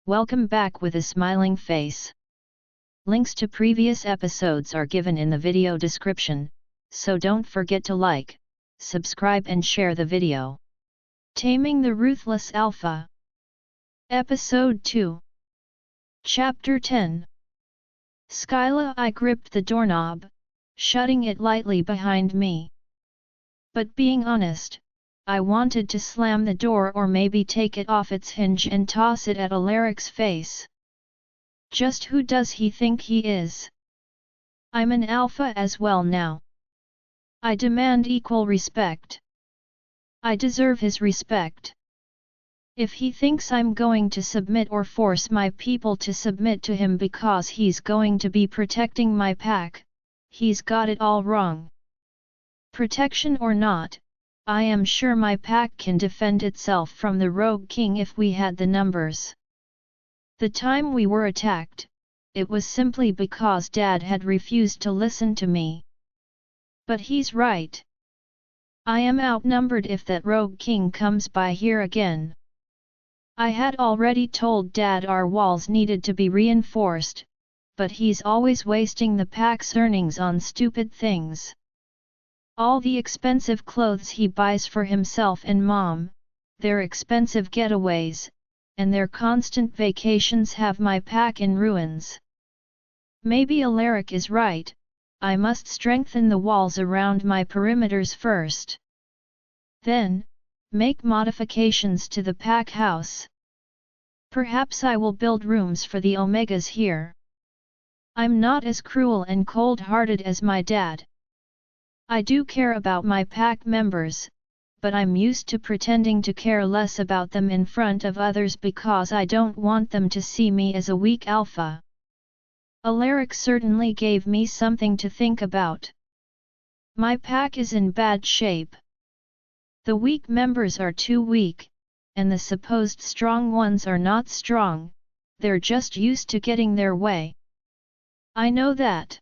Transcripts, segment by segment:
Welcome back with a smiling face. Links to previous episodes are given in the video description, so don't forget to like, subscribe and share the video. Taming the Ruthless Alpha. Episode 2. Chapter 10. Skyla. I gripped the doorknob, shutting it lightly behind me. But being honest, I wanted to slam the door or maybe take it off its hinge and toss it at Alaric's face. Just who does he think he is? I'm an alpha as well now. I demand equal respect. I deserve his respect. If he thinks I'm going to submit or force my people to submit to him because he's going to be protecting my pack, he's got it all wrong. Protection or not, I am sure my pack can defend itself from the Rogue King if we had the numbers. The time we were attacked, it was simply because Dad had refused to listen to me. But he's right. I am outnumbered if that Rogue King comes by here again. I had already told Dad our walls needed to be reinforced, but he's always wasting the pack's earnings on stupid things. All the expensive clothes he buys for himself and Mom, their expensive getaways, and their constant vacations have my pack in ruins. Maybe Alaric is right, I must strengthen the walls around my perimeters first. Then, make modifications to the pack house. Perhaps I will build rooms for the Omegas here. I'm not as cruel and cold-hearted as my dad. I do care about my pack members, but I'm used to pretending to care less about them in front of others because I don't want them to see me as a weak alpha. Alaric certainly gave me something to think about. My pack is in bad shape. The weak members are too weak, and the supposed strong ones are not strong, they're just used to getting their way. I know that.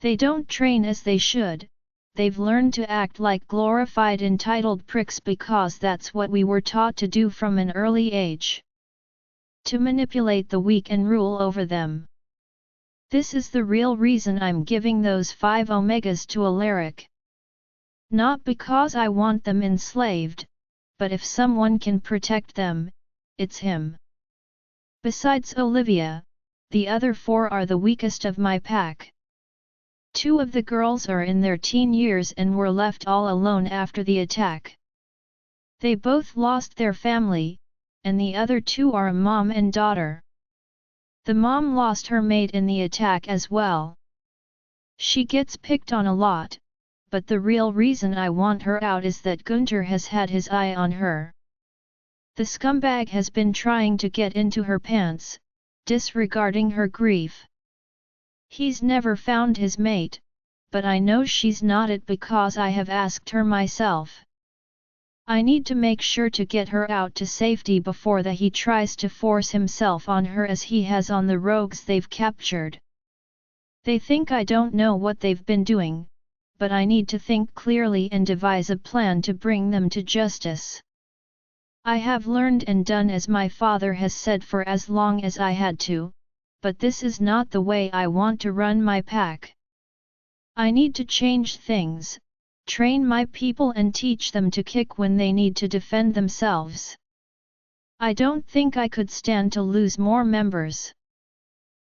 They don't train as they should. They've learned to act like glorified entitled pricks because that's what we were taught to do from an early age. To manipulate the weak and rule over them. This is the real reason I'm giving those 5 Omegas to Alaric. Not because I want them enslaved, but if someone can protect them, it's him. Besides Olivia, the other 4 are the weakest of my pack. 2 of the girls are in their teen years and were left all alone after the attack. They both lost their family, and the other 2 are a mom and daughter. The mom lost her mate in the attack as well. She gets picked on a lot, but the real reason I want her out is that Gunter has had his eye on her. The scumbag has been trying to get into her pants, disregarding her grief. He's never found his mate, but I know she's not it because I have asked her myself. I need to make sure to get her out to safety before he tries to force himself on her as he has on the rogues they've captured. They think I don't know what they've been doing, but I need to think clearly and devise a plan to bring them to justice. I have learned and done as my father has said for as long as I had to, but this is not the way I want to run my pack. I need to change things, train my people and teach them to kick when they need to defend themselves. I don't think I could stand to lose more members.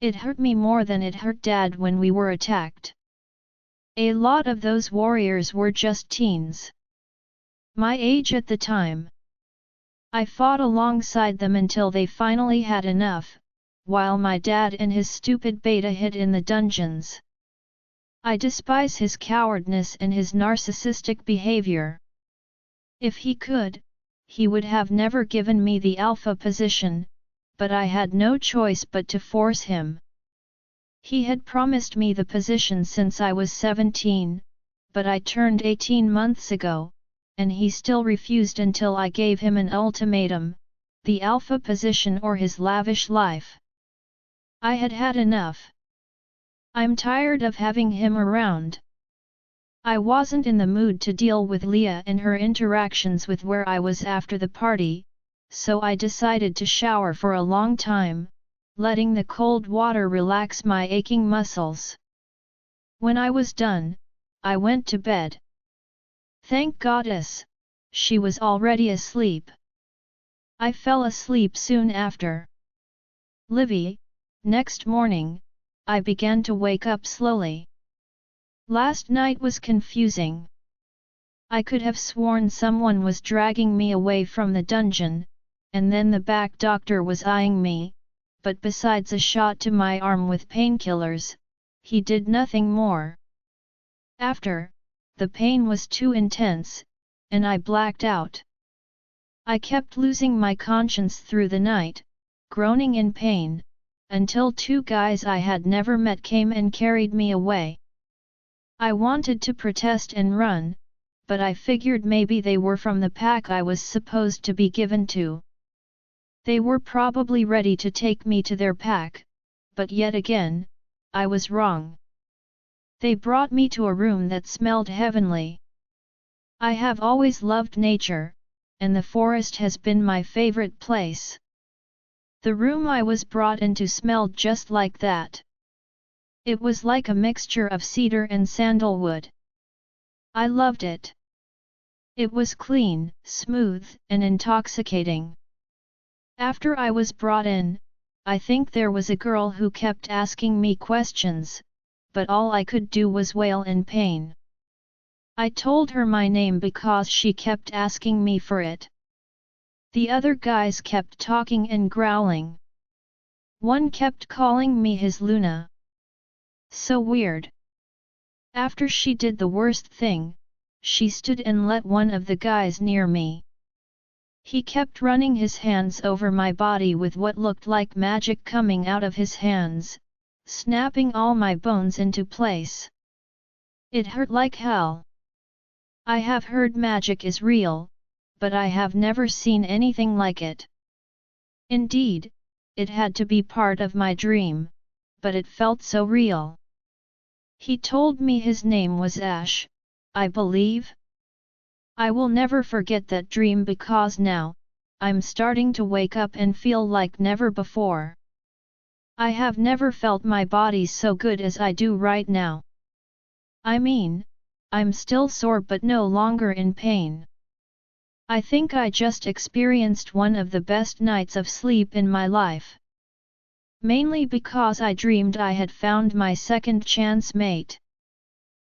It hurt me more than it hurt Dad when we were attacked. A lot of those warriors were just teens. My age at the time. I fought alongside them until they finally had enough, while my dad and his stupid beta hid in the dungeons. I despise his cowardness and his narcissistic behavior. If he could, he would have never given me the alpha position, but I had no choice but to force him. He had promised me the position since I was 17, but I turned 18 months ago, and he still refused until I gave him an ultimatum, the alpha position or his lavish life. I had had enough. I'm tired of having him around. I wasn't in the mood to deal with Leah and her interactions with where I was after the party, so I decided to shower for a long time, letting the cold water relax my aching muscles. When I was done, I went to bed. Thank Goddess, she was already asleep. I fell asleep soon after. Libby, next morning, I began to wake up slowly. Last night was confusing. I could have sworn someone was dragging me away from the dungeon, and then the back doctor was eyeing me, but besides a shot to my arm with painkillers, he did nothing more. After, the pain was too intense, and I blacked out. I kept losing my conscience through the night, groaning in pain, until two guys I had never met came and carried me away. I wanted to protest and run, but I figured maybe they were from the pack I was supposed to be given to. They were probably ready to take me to their pack, but yet again, I was wrong. They brought me to a room that smelled heavenly. I have always loved nature, and the forest has been my favorite place. The room I was brought into smelled just like that. It was like a mixture of cedar and sandalwood. I loved it. It was clean, smooth, and intoxicating. After I was brought in, I think there was a girl who kept asking me questions, but all I could do was wail in pain. I told her my name because she kept asking me for it. The other guys kept talking and growling. One kept calling me his Luna. So weird. After she did the worst thing, she stood and let one of the guys near me. He kept running his hands over my body with what looked like magic coming out of his hands, snapping all my bones into place. It hurt like hell. I have heard magic is real, but I have never seen anything like it. Indeed, it had to be part of my dream, but it felt so real. He told me his name was Ash, I believe. I will never forget that dream because now, I'm starting to wake up and feel like never before. I have never felt my body so good as I do right now. I mean, I'm still sore but no longer in pain. I think I just experienced one of the best nights of sleep in my life. Mainly because I dreamed I had found my second chance mate.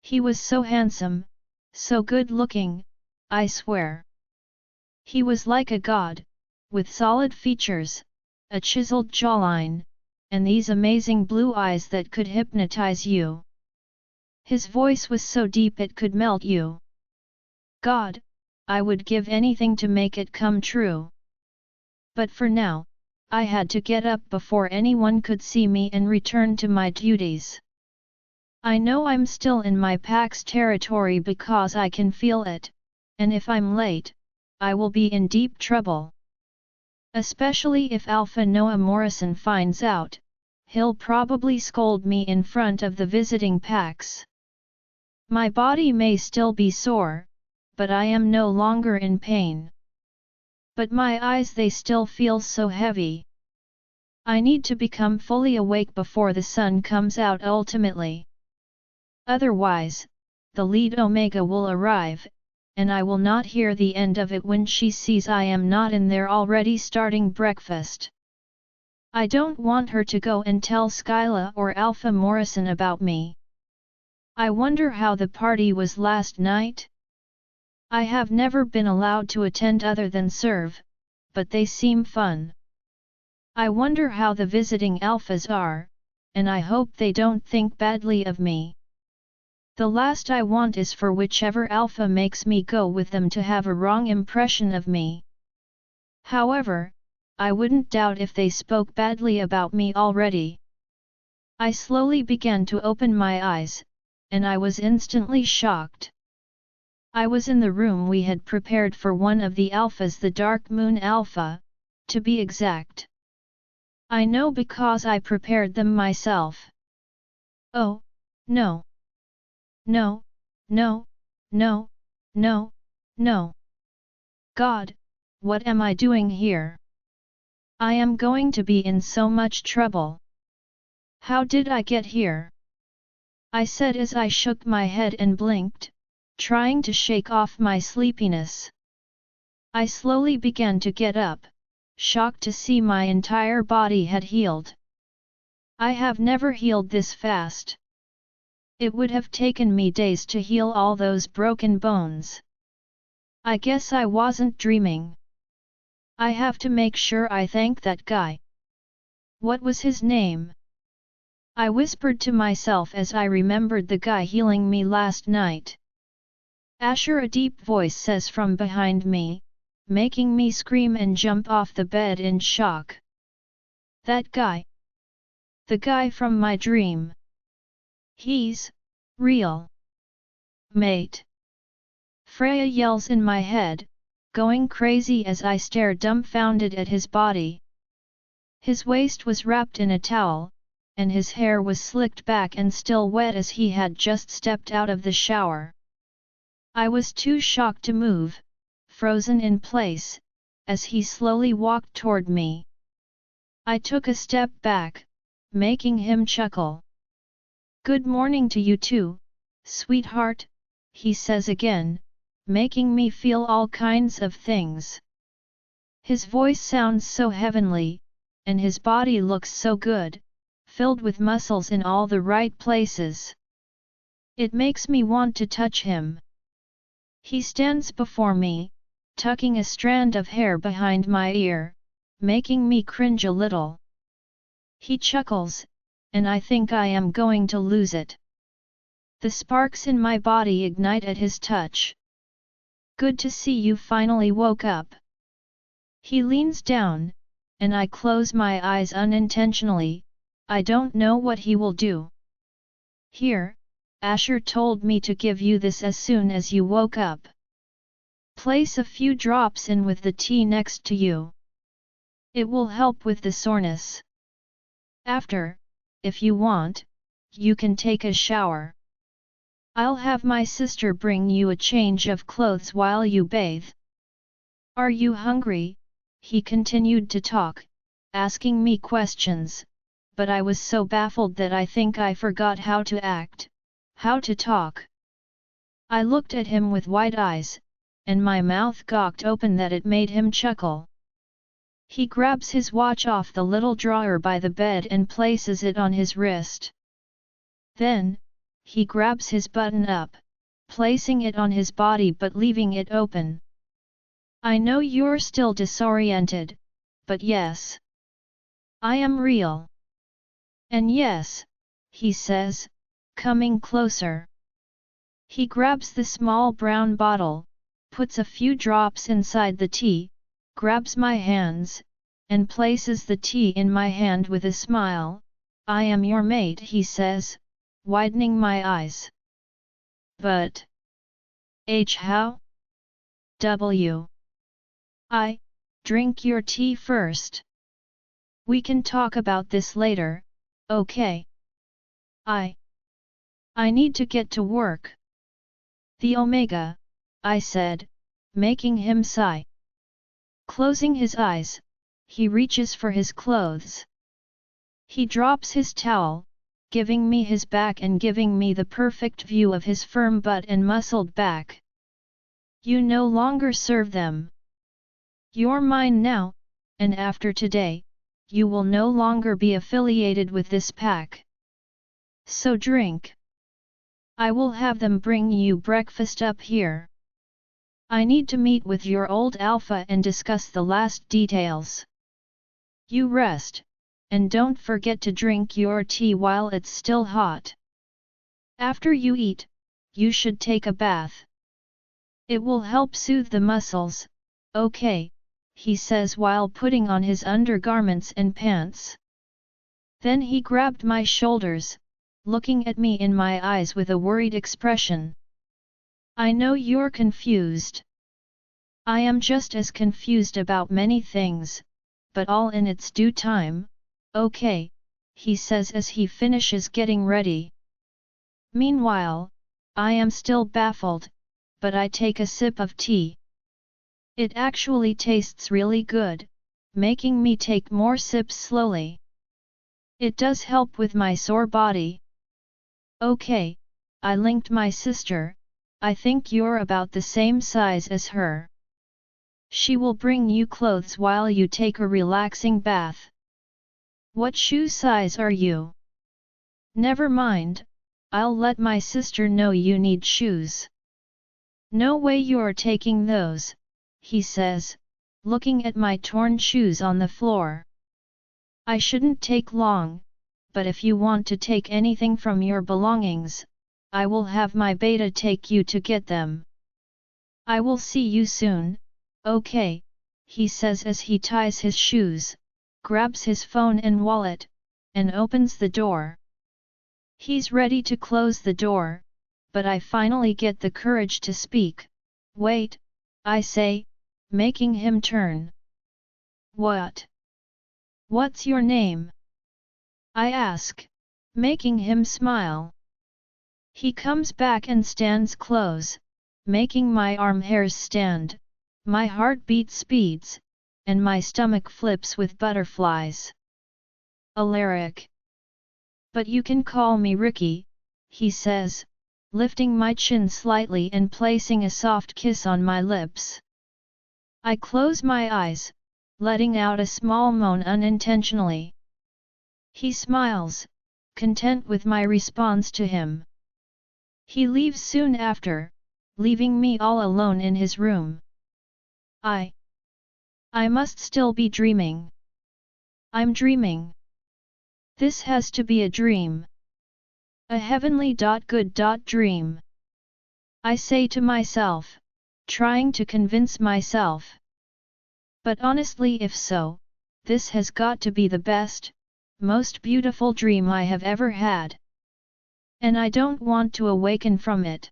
He was so handsome, so good looking, I swear. He was like a god, with solid features, a chiseled jawline, and these amazing blue eyes that could hypnotize you. His voice was so deep it could melt you. God, I would give anything to make it come true. But for now, I had to get up before anyone could see me and return to my duties. I know I'm still in my pack's territory because I can feel it, and if I'm late, I will be in deep trouble. Especially if Alpha Noah Morrison finds out, he'll probably scold me in front of the visiting packs. My body may still be sore, but I am no longer in pain. But my eyes, they still feel so heavy. I need to become fully awake before the sun comes out ultimately. Otherwise, the lead Omega will arrive, and I will not hear the end of it when she sees I am not in there already starting breakfast. I don't want her to go and tell Skyla or Alpha Morrison about me. I wonder how the party was last night? I have never been allowed to attend other than serve, but they seem fun. I wonder how the visiting alphas are, and I hope they don't think badly of me. The last I want is for whichever alpha makes me go with them to have a wrong impression of me. However, I wouldn't doubt if they spoke badly about me already. I slowly began to open my eyes, and I was instantly shocked. I was in the room we had prepared for one of the alphas, the Dark Moon Alpha, to be exact. I know because I prepared them myself. Oh, no. No, no, no, no, no. God, what am I doing here? I am going to be in so much trouble. How did I get here? I said as I shook my head and blinked, trying to shake off my sleepiness. I slowly began to get up, shocked to see my entire body had healed. I have never healed this fast. It would have taken me days to heal all those broken bones. I guess I wasn't dreaming. I have to make sure I thank that guy. What was his name? I whispered to myself as I remembered the guy healing me last night. Asher, a deep voice says from behind me, making me scream and jump off the bed in shock. That guy. The guy from my dream. He's real. Mate. Freya yells in my head, going crazy as I stare dumbfounded at his body. His waist was wrapped in a towel, and his hair was slicked back and still wet as he had just stepped out of the shower. I was too shocked to move, frozen in place, as he slowly walked toward me. I took a step back, making him chuckle. "Good morning to you too, sweetheart," he says again, making me feel all kinds of things. His voice sounds so heavenly, and his body looks so good, filled with muscles in all the right places. It makes me want to touch him. He stands before me, tucking a strand of hair behind my ear, making me cringe a little. He chuckles, and I think I am going to lose it. The sparks in my body ignite at his touch. "Good to see you finally woke up." He leans down, and I close my eyes unintentionally. I don't know what he will do. "Here, Asher told me to give you this as soon as you woke up. Place a few drops in with the tea next to you. It will help with the soreness. After, if you want, you can take a shower. I'll have my sister bring you a change of clothes while you bathe. Are you hungry?" He continued to talk, asking me questions, but I was so baffled that I think I forgot how to act, how to talk. I looked at him with wide eyes, and my mouth gawked open that it made him chuckle. He grabs his watch off the little drawer by the bed and places it on his wrist. Then, he grabs his button-up, placing it on his body but leaving it open. "I know you're still disoriented, but yes. I am real." "And yes," he says, coming closer. He grabs the small brown bottle, puts a few drops inside the tea, grabs my hands, and places the tea in my hand with a smile. "I am your mate," he says, widening my eyes. "But how? I drink your tea first. We can talk about this later, okay? I need to get to work." "The Omega," I said, making him sigh. Closing his eyes, he reaches for his clothes. He drops his towel, giving me his back and giving me the perfect view of his firm butt and muscled back. "You no longer serve them. You're mine now, and after today, you will no longer be affiliated with this pack. So drink. I will have them bring you breakfast up here. I need to meet with your old alpha and discuss the last details. You rest, and don't forget to drink your tea while it's still hot. After you eat, you should take a bath. It will help soothe the muscles, okay," he says while putting on his undergarments and pants. Then he grabbed my shoulders, looking at me in my eyes with a worried expression. "I know you're confused. I am just as confused about many things, but all in its due time, okay," he says as he finishes getting ready. Meanwhile, I am still baffled, but I take a sip of tea. It actually tastes really good, making me take more sips slowly. It does help with my sore body. Okay, I linked my sister, I think you're about the same size as her. She will bring you clothes while you take a relaxing bath. What shoe size are you? Never mind, I'll let my sister know you need shoes. No way you're taking those, he says, looking at my torn shoes on the floor. I shouldn't take long, but if you want to take anything from your belongings, I will have my beta take you to get them. I will see you soon, okay, he says as he ties his shoes, grabs his phone and wallet, and opens the door. He's ready to close the door, but I finally get the courage to speak. Wait, I say, making him turn. What? What's your name? I ask, making him smile. He comes back and stands close, making my arm hairs stand, my heartbeat speeds, and my stomach flips with butterflies. Alaric. But you can call me Ricky, he says, lifting my chin slightly and placing a soft kiss on my lips. I close my eyes, letting out a small moan unintentionally. He smiles, content with my response to him. He leaves soon after, leaving me all alone in his room. I must still be dreaming. I'm dreaming. This has to be a dream. A heavenly good dream. I say to myself, trying to convince myself. But honestly, if so, this has got to be the best, most beautiful dream I have ever had. And I don't want to awaken from it.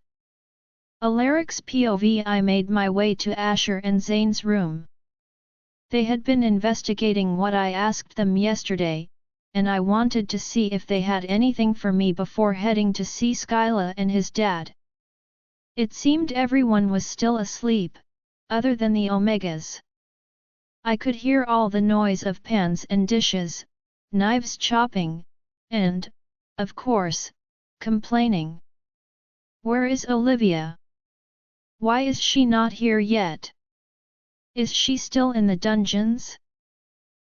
Alaric's POV. I made my way to Asher and Zane's room. They had been investigating what I asked them yesterday, and I wanted to see if they had anything for me before heading to see Skyla and his dad. It seemed everyone was still asleep, other than the Omegas. I could hear all the noise of pans and dishes, knives chopping, and, of course, complaining. Where is Olivia? Why is she not here yet? Is she still in the dungeons?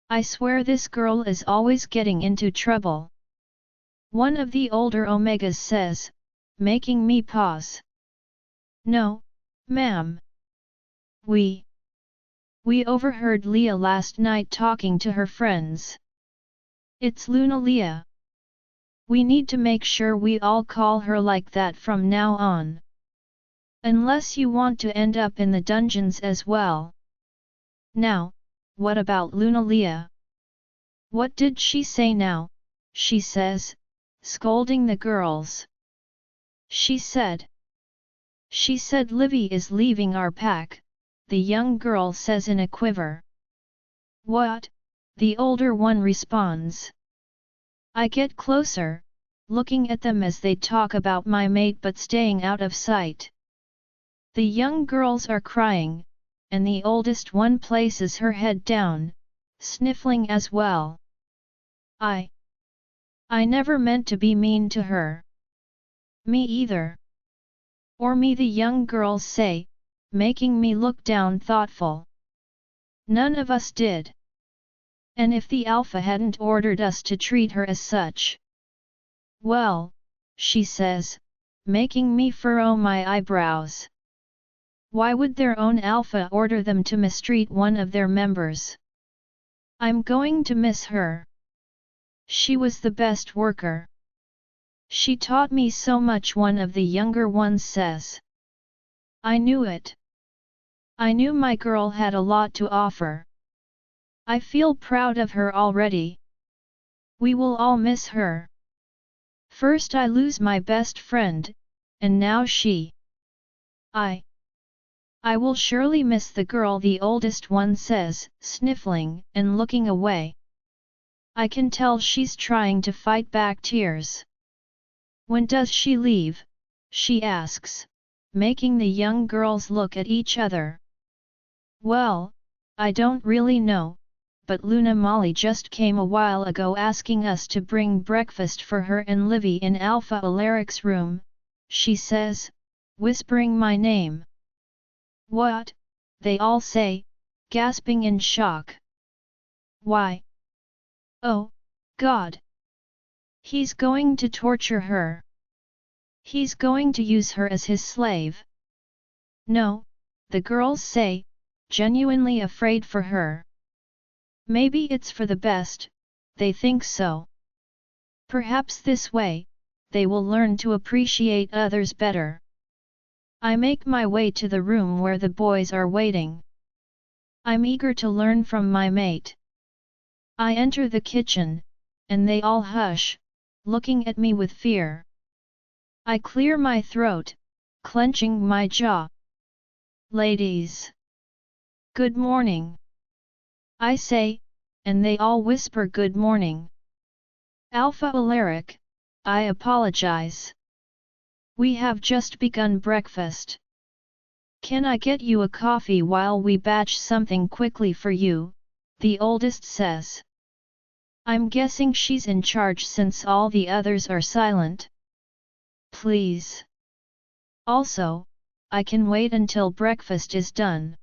I swear this girl is always getting into trouble. One of the older Omegas says, making me pause. No, ma'am. We overheard Leah last night talking to her friends. It's Luna Leah. We need to make sure we all call her like that from now on. Unless you want to end up in the dungeons as well. Now, what about Luna Leah? What did she say now? She says, scolding the girls. She said Libby is leaving our pack, the young girl says in a quiver. What? The older one responds. I get closer, looking at them as they talk about my mate but staying out of sight. The young girls are crying, and the oldest one places her head down, sniffling as well. I never meant to be mean to her. Me either. Or me, the young girls say, making me look down thoughtful. None of us did. And if the Alpha hadn't ordered us to treat her as such. Well, she says, making me furrow my eyebrows. Why would their own Alpha order them to mistreat one of their members? I'm going to miss her. She was the best worker. She taught me so much, one of the younger ones says. I knew it. I knew my girl had a lot to offer. I feel proud of her already. We will all miss her. First I lose my best friend, and now she. I will surely miss the girl, the oldest one says, sniffling and looking away. I can tell she's trying to fight back tears. When does she leave? She asks, making the young girls look at each other. Well, I don't really know, but Luna Molly just came a while ago asking us to bring breakfast for her and Livy in Alpha Alaric's room, she says, whispering my name. What? They all say, gasping in shock. Why? Oh, God! He's going to torture her. He's going to use her as his slave. No, the girls say, genuinely afraid for her. Maybe it's for the best, they think so. Perhaps this way, they will learn to appreciate others better. I make my way to the room where the boys are waiting. I'm eager to learn from my mate. I enter the kitchen, and they all hush, looking at me with fear. I clear my throat, clenching my jaw. Ladies! Good morning! I say, and they all whisper good morning. Alpha Alaric, I apologize. We have just begun breakfast. Can I get you a coffee while we batch something quickly for you? The oldest says. I'm guessing she's in charge since all the others are silent. Please. Also, I can wait until breakfast is done.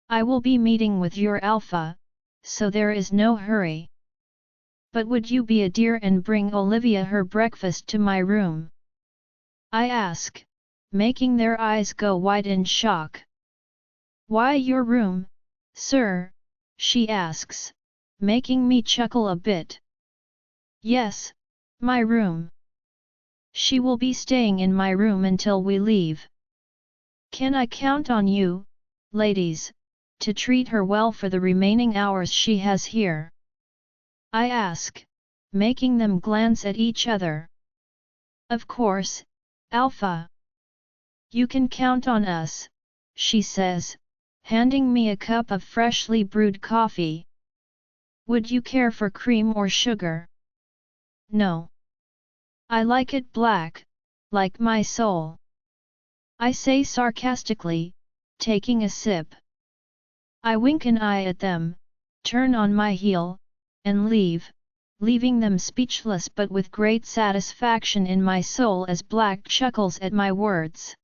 I will be meeting with your Alpha, so there is no hurry. But would you be a dear and bring Olivia her breakfast to my room? I ask, making their eyes go wide in shock. Why your room, sir? She asks, making me chuckle a bit. Yes, my room. She will be staying in my room until we leave. Can I count on you, ladies, to treat her well for the remaining hours she has here? I ask, making them glance at each other. Of course, Alpha. You can count on us, she says, handing me a cup of freshly brewed coffee. Would you care for cream or sugar? No. I like it black, like my soul. I say sarcastically, taking a sip. I wink an eye at them, turn on my heel, and leave, leaving them speechless but with great satisfaction in my soul as Black chuckles at my words.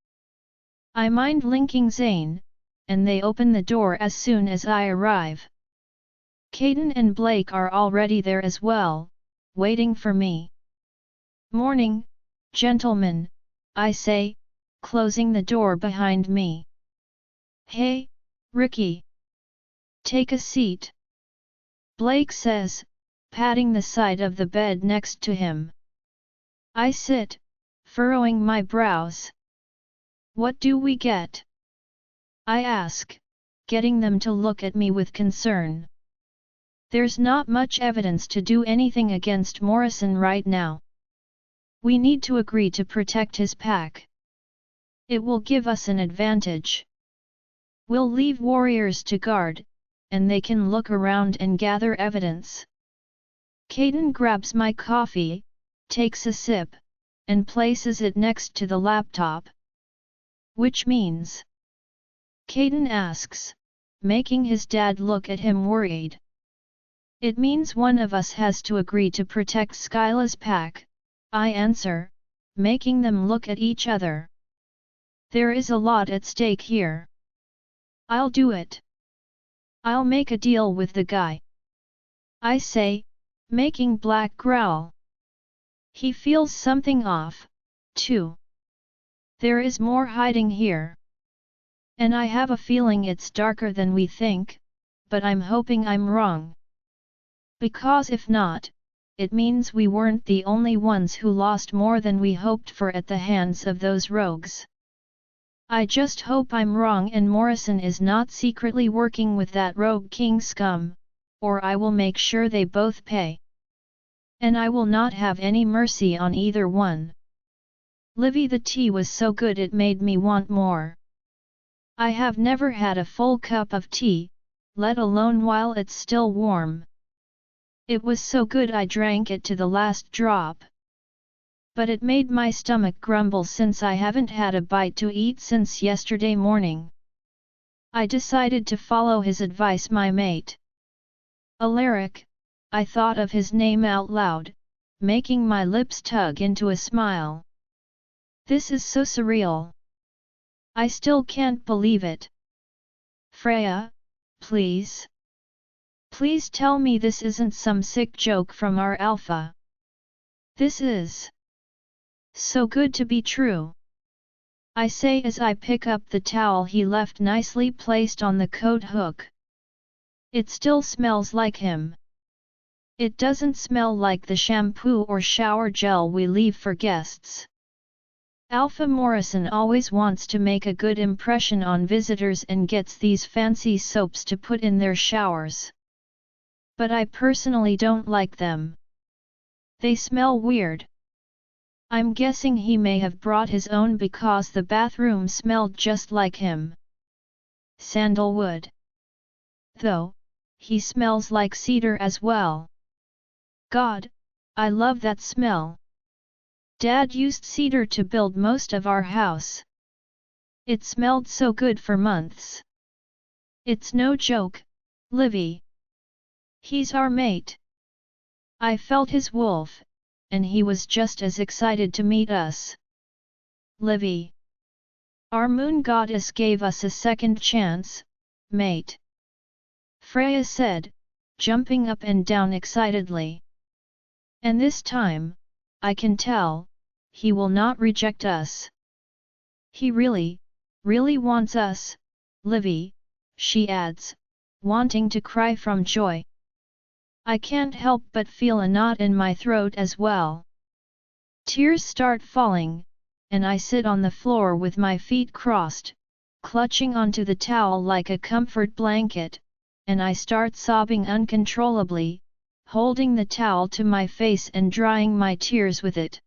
I mind linking Zane, and they open the door as soon as I arrive. Caden and Blake are already there as well, waiting for me. Morning, gentlemen, I say, closing the door behind me. Hey, Ricky. Take a seat. Blake says, patting the side of the bed next to him. I sit, furrowing my brows. What do we get? I ask, getting them to look at me with concern. There's not much evidence to do anything against Morrison right now. We need to agree to protect his pack. It will give us an advantage. We'll leave warriors to guard, and they can look around and gather evidence. Caden grabs my coffee, takes a sip, and places it next to the laptop. Which means? Caden asks, making his dad look at him worried. It means one of us has to agree to protect Skyla's pack, I answer, making them look at each other. There is a lot at stake here. I'll do it. I'll make a deal with the guy. I say, making Black growl. He feels something off, too. There is more hiding here. And I have a feeling it's darker than we think, but I'm hoping I'm wrong. Because if not, it means we weren't the only ones who lost more than we hoped for at the hands of those rogues. I just hope I'm wrong and Morrison is not secretly working with that rogue king scum, or I will make sure they both pay. And I will not have any mercy on either one. Livy, the tea was so good it made me want more. I have never had a full cup of tea, let alone while it's still warm. It was so good I drank it to the last drop. But it made my stomach grumble since I haven't had a bite to eat since yesterday morning. I decided to follow his advice, my mate. Alaric, I thought of his name out loud, making my lips tug into a smile. This is so surreal. I still can't believe it. Freya, please. Please tell me this isn't some sick joke from our alpha. This is so good to be true. I say as I pick up the towel he left nicely placed on the coat hook. It still smells like him. It doesn't smell like the shampoo or shower gel we leave for guests. Alpha Morrison always wants to make a good impression on visitors and gets these fancy soaps to put in their showers. But I personally don't like them. They smell weird. I'm guessing he may have brought his own because the bathroom smelled just like him. Sandalwood. Though, he smells like cedar as well. God, I love that smell. Dad used cedar to build most of our house. It smelled so good for months. It's no joke, Livy. He's our mate. I felt his wolf, and he was just as excited to meet us. Livy. Our moon goddess gave us a second chance, mate. Freya said, jumping up and down excitedly. And this time, I can tell, he will not reject us. He really wants us, Livy, she adds, wanting to cry from joy. I can't help but feel a knot in my throat as well. Tears start falling, and I sit on the floor with my feet crossed, clutching onto the towel like a comfort blanket, and I start sobbing uncontrollably, holding the towel to my face and drying my tears with it.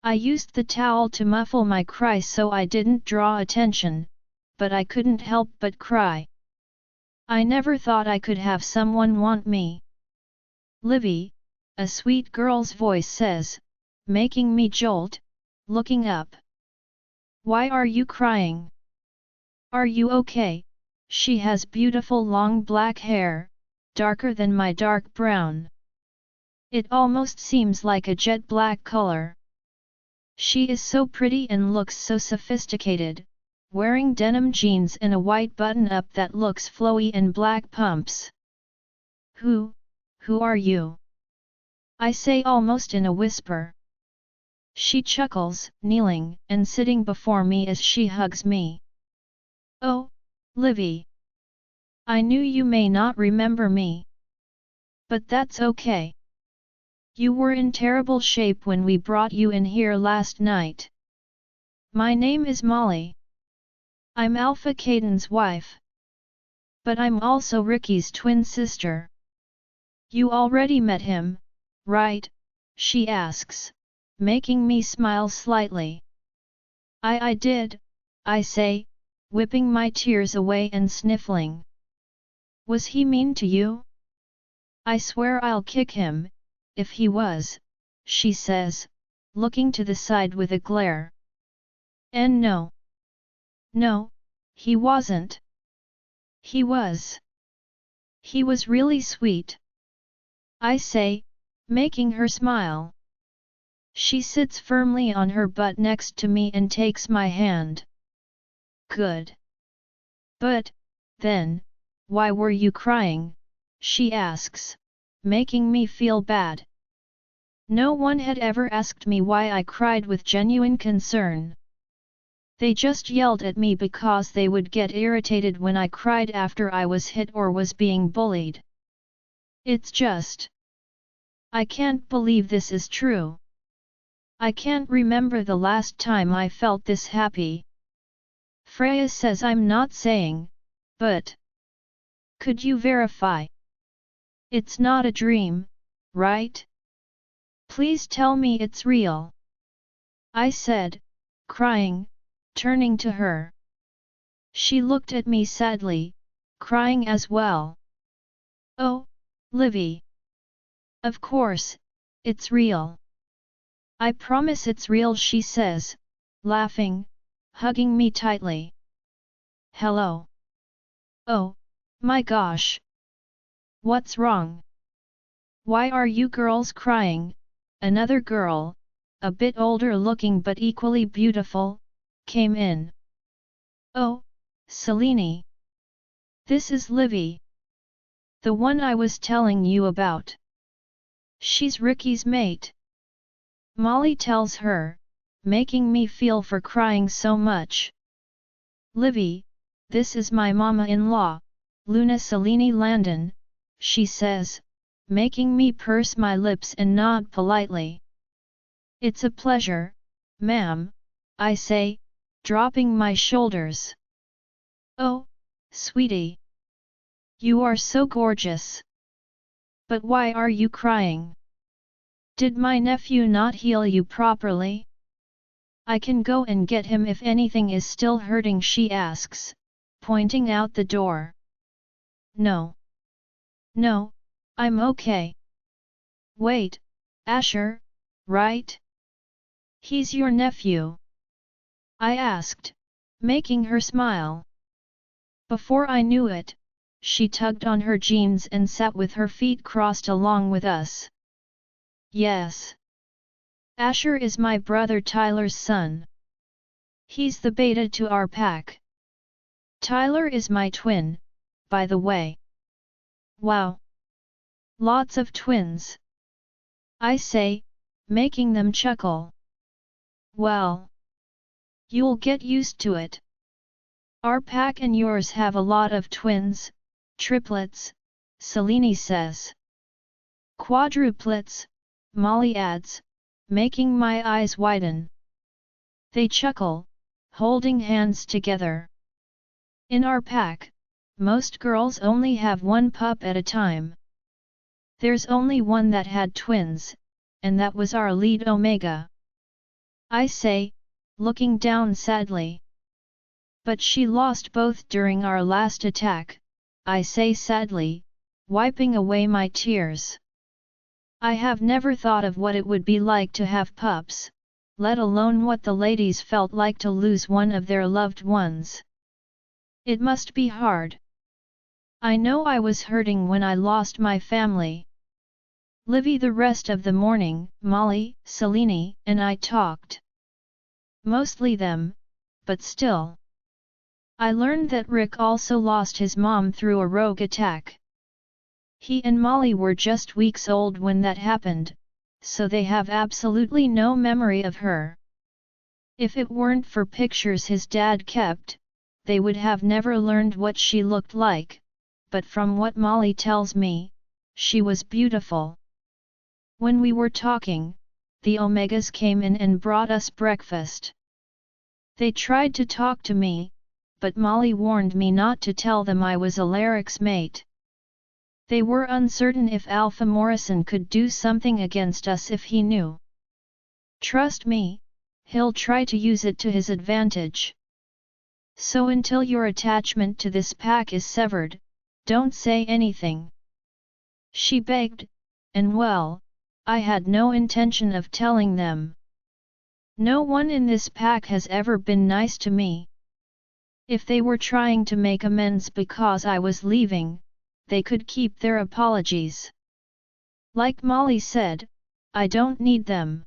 I used the towel to muffle my cry so I didn't draw attention, but I couldn't help but cry. I never thought I could have someone want me. Livy, a sweet girl's voice says, making me jolt, looking up. Why are you crying? Are you okay? She has beautiful long black hair, darker than my dark brown. It almost seems like a jet black color. She is so pretty and looks so sophisticated, wearing denim jeans and a white button-up that looks flowy and black pumps. Who are you? I say almost in a whisper. She chuckles, kneeling and sitting before me as she hugs me. Oh, Livy. I knew you may not remember me. But that's okay. You were in terrible shape when we brought you in here last night. My name is Molly. I'm Alpha Caden's wife. But I'm also Ricky's twin sister. You already met him, right? She asks, making me smile slightly. I did, I say, whipping my tears away and sniffling. Was he mean to you? I swear I'll kick him, if he was, she says, looking to the side with a glare. And no. No, he wasn't. He was. He was really sweet. I say, making her smile. She sits firmly on her butt next to me and takes my hand. Good. But, then, why were you crying? She asks, making me feel bad. No one had ever asked me why I cried with genuine concern. They just yelled at me because they would get irritated when I cried after I was hit or was being bullied. It's just. I can't believe this is true. I can't remember the last time I felt this happy. Freya says I'm not saying, but. Could you verify? It's not a dream, right? Please tell me it's real. I said, crying, turning to her. She looked at me sadly, crying as well. Oh, Livy. Of course, it's real. I promise it's real, she says, laughing, hugging me tightly. Hello. Oh, my gosh! What's wrong? Why are you girls crying? Another girl, a bit older looking but equally beautiful, came in. Oh, Selene! This is Libby. The one I was telling you about. She's Ricky's mate. Molly tells her, making me feel for crying so much. Libby, this is my mama-in-law, Luna Selene Landon, she says, making me purse my lips and nod politely. It's a pleasure, ma'am, I say, dropping my shoulders. Oh, sweetie. You are so gorgeous. But why are you crying? Did my nephew not heal you properly? I can go and get him if anything is still hurting, she asks, pointing out the door. No. No, I'm okay. Wait, Asher, right? He's your nephew? I asked, making her smile. Before I knew it, she tugged on her jeans and sat with her feet crossed along with us. Yes. Asher is my brother Tyler's son. He's the beta to our pack. Tyler is my twin, by the way. Wow! Lots of twins. I say, making them chuckle. Well, you'll get used to it. Our pack and yours have a lot of twins, triplets, Selene says. Quadruplets, Molly adds, making my eyes widen. They chuckle, holding hands together. In our pack, most girls only have one pup at a time. There's only one that had twins, and that was our lead Omega. I say, looking down sadly. But she lost both during our last attack, I say sadly, wiping away my tears. I have never thought of what it would be like to have pups, let alone what the ladies felt like to lose one of their loved ones. It must be hard. I know I was hurting when I lost my family. Livy, the rest of the morning, Molly, Selene, and I talked. Mostly them, but still. I learned that Rick also lost his mom through a rogue attack. He and Molly were just weeks old when that happened, so they have absolutely no memory of her. If it weren't for pictures his dad kept, they would have never learned what she looked like, but from what Molly tells me, she was beautiful. When we were talking, the Omegas came in and brought us breakfast. They tried to talk to me, but Molly warned me not to tell them I was Alaric's mate. They were uncertain if Alpha Morrison could do something against us if he knew. Trust me, he'll try to use it to his advantage. So until your attachment to this pack is severed, don't say anything. She begged, and well, I had no intention of telling them. No one in this pack has ever been nice to me. If they were trying to make amends because I was leaving, they could keep their apologies. Like Molly said, I don't need them.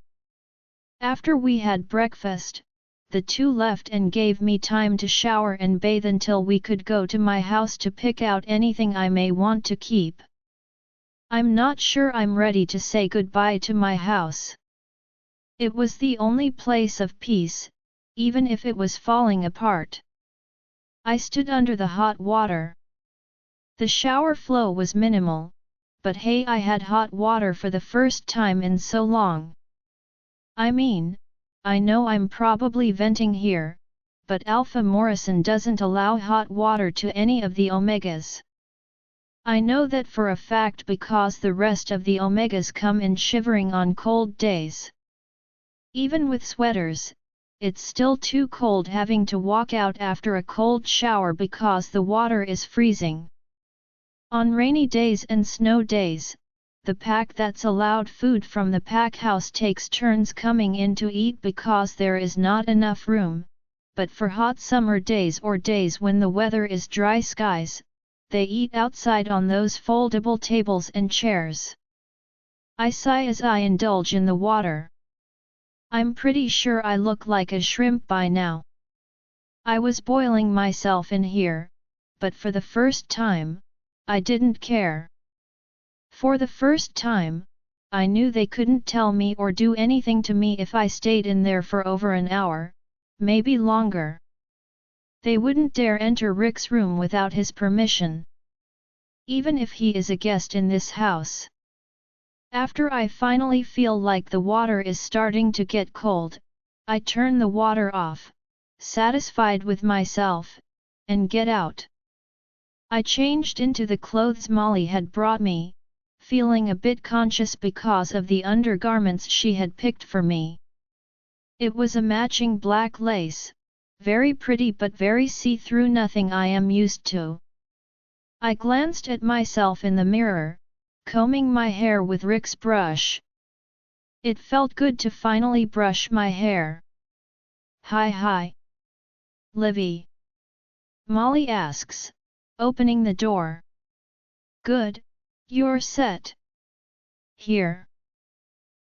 After we had breakfast, the two left and gave me time to shower and bathe until we could go to my house to pick out anything I may want to keep. I'm not sure I'm ready to say goodbye to my house. It was the only place of peace, even if it was falling apart. I stood under the hot water. The shower flow was minimal, but hey, I had hot water for the first time in so long. I mean, I know I'm probably venting here, but Alpha Morrison doesn't allow hot water to any of the Omegas. I know that for a fact because the rest of the Omegas come in shivering on cold days. Even with sweaters, it's still too cold having to walk out after a cold shower because the water is freezing. On rainy days and snow days, the pack that's allowed food from the pack house takes turns coming in to eat because there is not enough room, but for hot summer days or days when the weather is dry skies, they eat outside on those foldable tables and chairs. I sigh as I indulge in the water. I'm pretty sure I look like a shrimp by now. I was boiling myself in here, but for the first time, I didn't care. For the first time, I knew they couldn't tell me or do anything to me if I stayed in there for over an hour, maybe longer. They wouldn't dare enter Rick's room without his permission. Even if he is a guest in this house. After I finally feel like the water is starting to get cold, I turn the water off, satisfied with myself, and get out. I changed into the clothes Molly had brought me, feeling a bit conscious because of the undergarments she had picked for me. It was a matching black lace, very pretty but very see-through, nothing I am used to. I glanced at myself in the mirror, combing my hair with Rick's brush. It felt good to finally brush my hair. Hi. Libby. Molly asks, opening the door. Good, you're set. Here.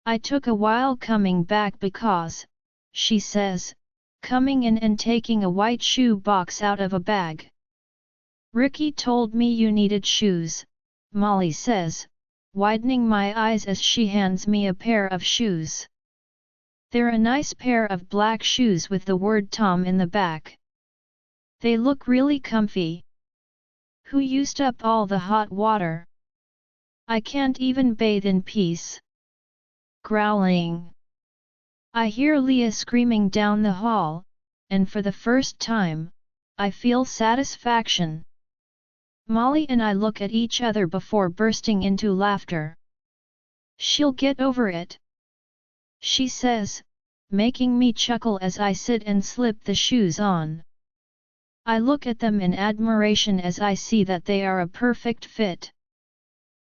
I took a while coming back because, she says, coming in and taking a white shoe box out of a bag. Ricky told me you needed shoes, Molly says, widening my eyes as she hands me a pair of shoes. They're a nice pair of black shoes with the word Tom in the back. They look really comfy. Who used up all the hot water? I can't even bathe in peace. Growling. I hear Leah screaming down the hall, and for the first time, I feel satisfaction. Molly and I look at each other before bursting into laughter. She'll get over it, she says, making me chuckle as I sit and slip the shoes on. I look at them in admiration as I see that they are a perfect fit.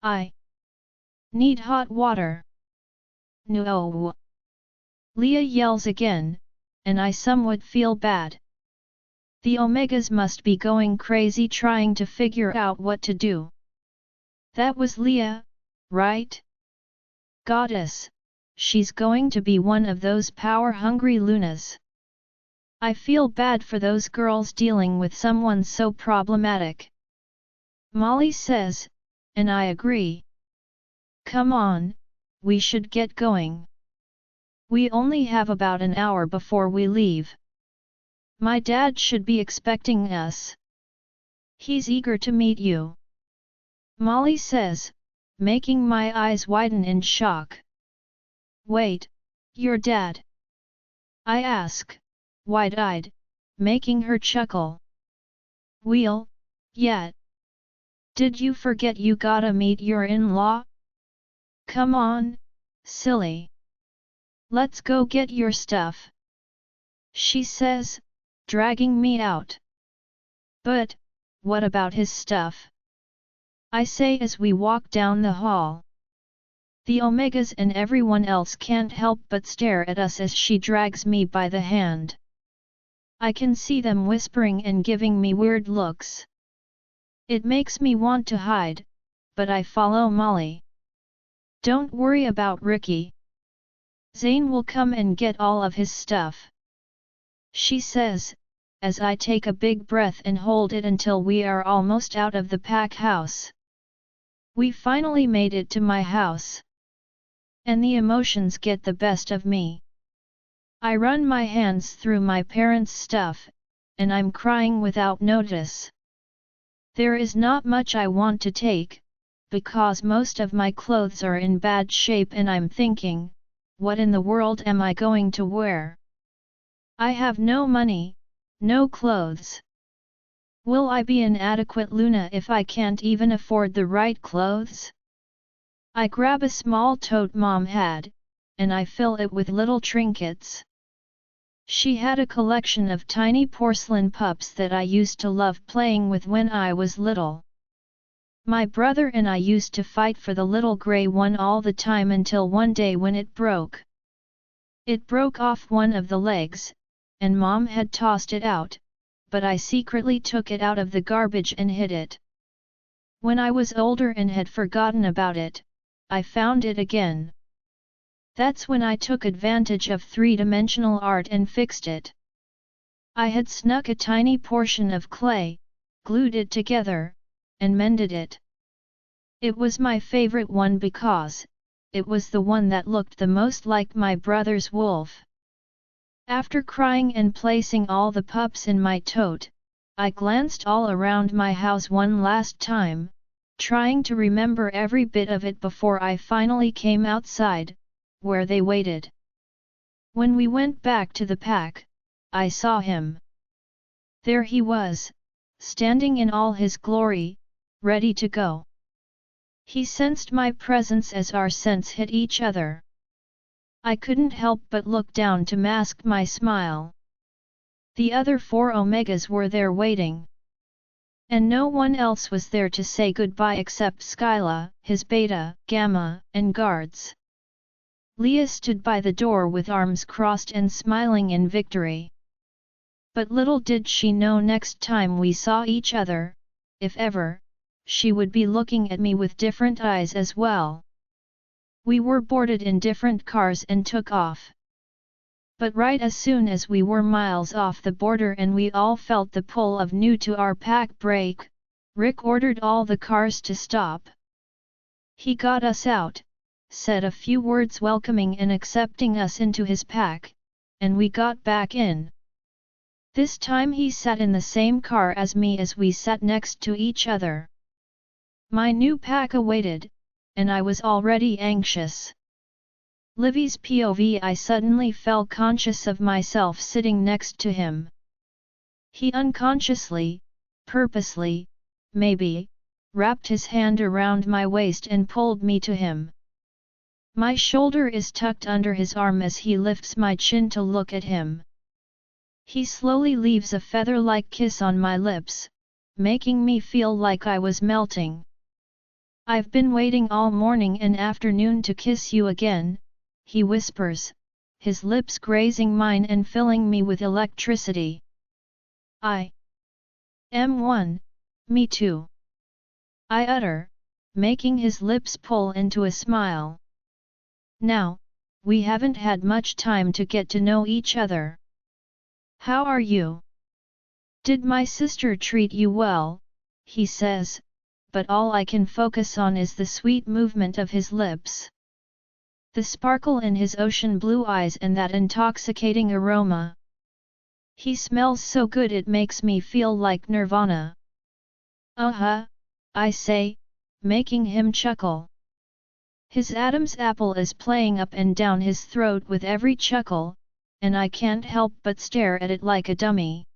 I need hot water. No. Leah yells again, and I somewhat feel bad. The Omegas must be going crazy trying to figure out what to do. That was Leah, right? Goddess, she's going to be one of those power-hungry Lunas. I feel bad for those girls dealing with someone so problematic. Molly says, and I agree. Come on, we should get going. We only have about an hour before we leave. My dad should be expecting us. He's eager to meet you. Molly says, making my eyes widen in shock. Wait, your dad? I ask, wide-eyed, making her chuckle. Well, yeah. Did you forget you gotta meet your in-law? Come on, silly. Let's go get your stuff. She says, dragging me out. But, what about his stuff? I say as we walk down the hall. The Omegas and everyone else can't help but stare at us as she drags me by the hand. I can see them whispering and giving me weird looks. It makes me want to hide, but I follow Molly. Don't worry about Ricky. Zane will come and get all of his stuff. She says, as I take a big breath and hold it until we are almost out of the pack house. We finally made it to my house. And the emotions get the best of me. I run my hands through my parents' stuff, and I'm crying without notice. There is not much I want to take, because most of my clothes are in bad shape and I'm thinking, what in the world am I going to wear? I have no money, no clothes. Will I be an adequate Luna if I can't even afford the right clothes? I grab a small tote Mom had, and I fill it with little trinkets. She had a collection of tiny porcelain pups that I used to love playing with when I was little. My brother and I used to fight for the little gray one all the time until one day when it broke. It broke off one of the legs, and Mom had tossed it out, but I secretly took it out of the garbage and hid it. When I was older and had forgotten about it, I found it again. That's when I took advantage of three-dimensional art and fixed it. I had snuck a tiny portion of clay, glued it together, and mended it. It was my favorite one because it was the one that looked the most like my brother's wolf. After crying and placing all the pups in my tote, I glanced all around my house one last time, trying to remember every bit of it before I finally came outside, where they waited. When we went back to the pack, I saw him. There he was, standing in all his glory, ready to go. He sensed my presence as our scents hit each other. I couldn't help but look down to mask my smile. The other 4 Omegas were there waiting. And no one else was there to say goodbye except Skyla, his Beta, Gamma, and guards. Leah stood by the door with arms crossed and smiling in victory. But little did she know next time we saw each other, if ever, she would be looking at me with different eyes as well. We were boarded in different cars and took off. But right as soon as we were miles off the border and we all felt the pull of new to our pack brake, Rick ordered all the cars to stop. He got us out, said a few words welcoming and accepting us into his pack, and we got back in. This time he sat in the same car as me as we sat next to each other. My new pack awaited, and I was already anxious. Libby's POV. I suddenly fell conscious of myself sitting next to him. He unconsciously, purposely, maybe, wrapped his hand around my waist and pulled me to him. My shoulder is tucked under his arm as he lifts my chin to look at him. He slowly leaves a feather-like kiss on my lips, making me feel like I was melting. "I've been waiting all morning and afternoon to kiss you again," he whispers, his lips grazing mine and filling me with electricity. "I am one, me too," I utter, making his lips pull into a smile. "Now, we haven't had much time to get to know each other. How are you? Did my sister treat you well?" he says, but all I can focus on is the sweet movement of his lips. The sparkle in his ocean blue eyes and that intoxicating aroma. He smells so good it makes me feel like nirvana. "Uh-huh," I say, making him chuckle. His Adam's apple is playing up and down his throat with every chuckle, and I can't help but stare at it like a dummy.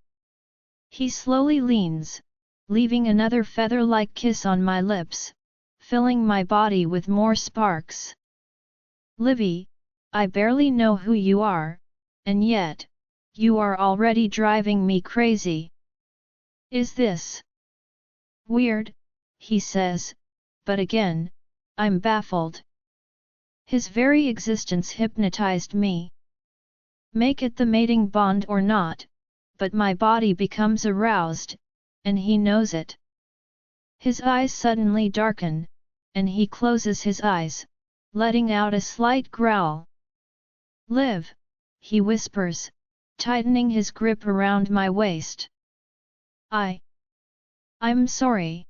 He slowly leans, leaving another feather-like kiss on my lips, filling my body with more sparks. "Libby, I barely know who you are, and yet, you are already driving me crazy. Is this weird?" he says, but again, I'm baffled. His very existence hypnotized me. Make it the mating bond or not, but my body becomes aroused, and he knows it. His eyes suddenly darken, and he closes his eyes, letting out a slight growl. "Liv," he whispers, tightening his grip around my waist. I'm sorry,"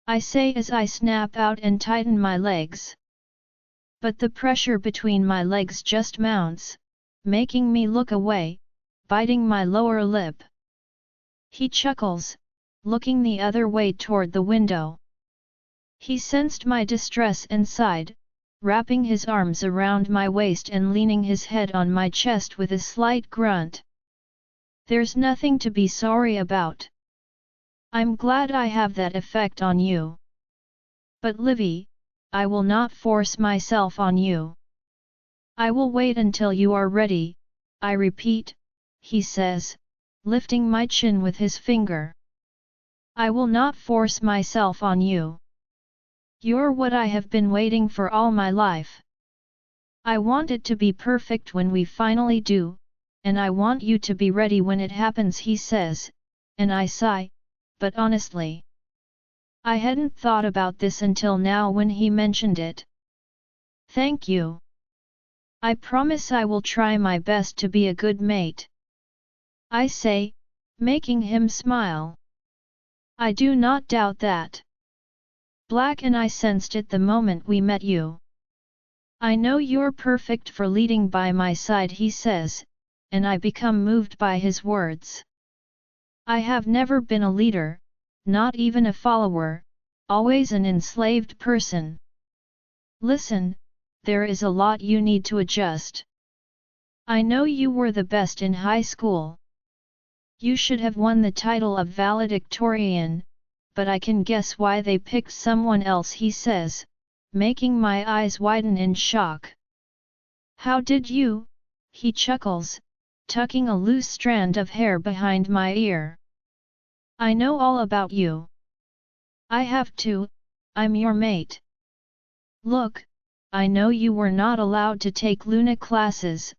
I say as I snap out and tighten my legs. But the pressure between my legs just mounts, making me look away, biting my lower lip. He chuckles, looking the other way toward the window. He sensed my distress and sighed, wrapping his arms around my waist and leaning his head on my chest with a slight grunt. "There's nothing to be sorry about. I'm glad I have that effect on you. But Livy, I will not force myself on you. I will wait until you are ready, I repeat," he says, lifting my chin with his finger. "I will not force myself on you. You're what I have been waiting for all my life. I want it to be perfect when we finally do, and I want you to be ready when it happens," he says, and I sigh, but honestly, I hadn't thought about this until now when he mentioned it. Thank you. I promise I will try my best to be a good mate. I say, making him smile. I do not doubt that. Black and I sensed it the moment we met you. I know you're perfect for leading by my side, he says, and I become moved by his words. I have never been a leader, not even a follower, always an enslaved person. Listen, there is a lot you need to adjust. I know you were the best in high school. You should have won the title of valedictorian, but I can guess why they picked someone else, he says, making my eyes widen in shock. How did you? He chuckles, tucking a loose strand of hair behind my ear. I know all about you. I have to, I'm your mate. Look, I know you were not allowed to take Luna classes,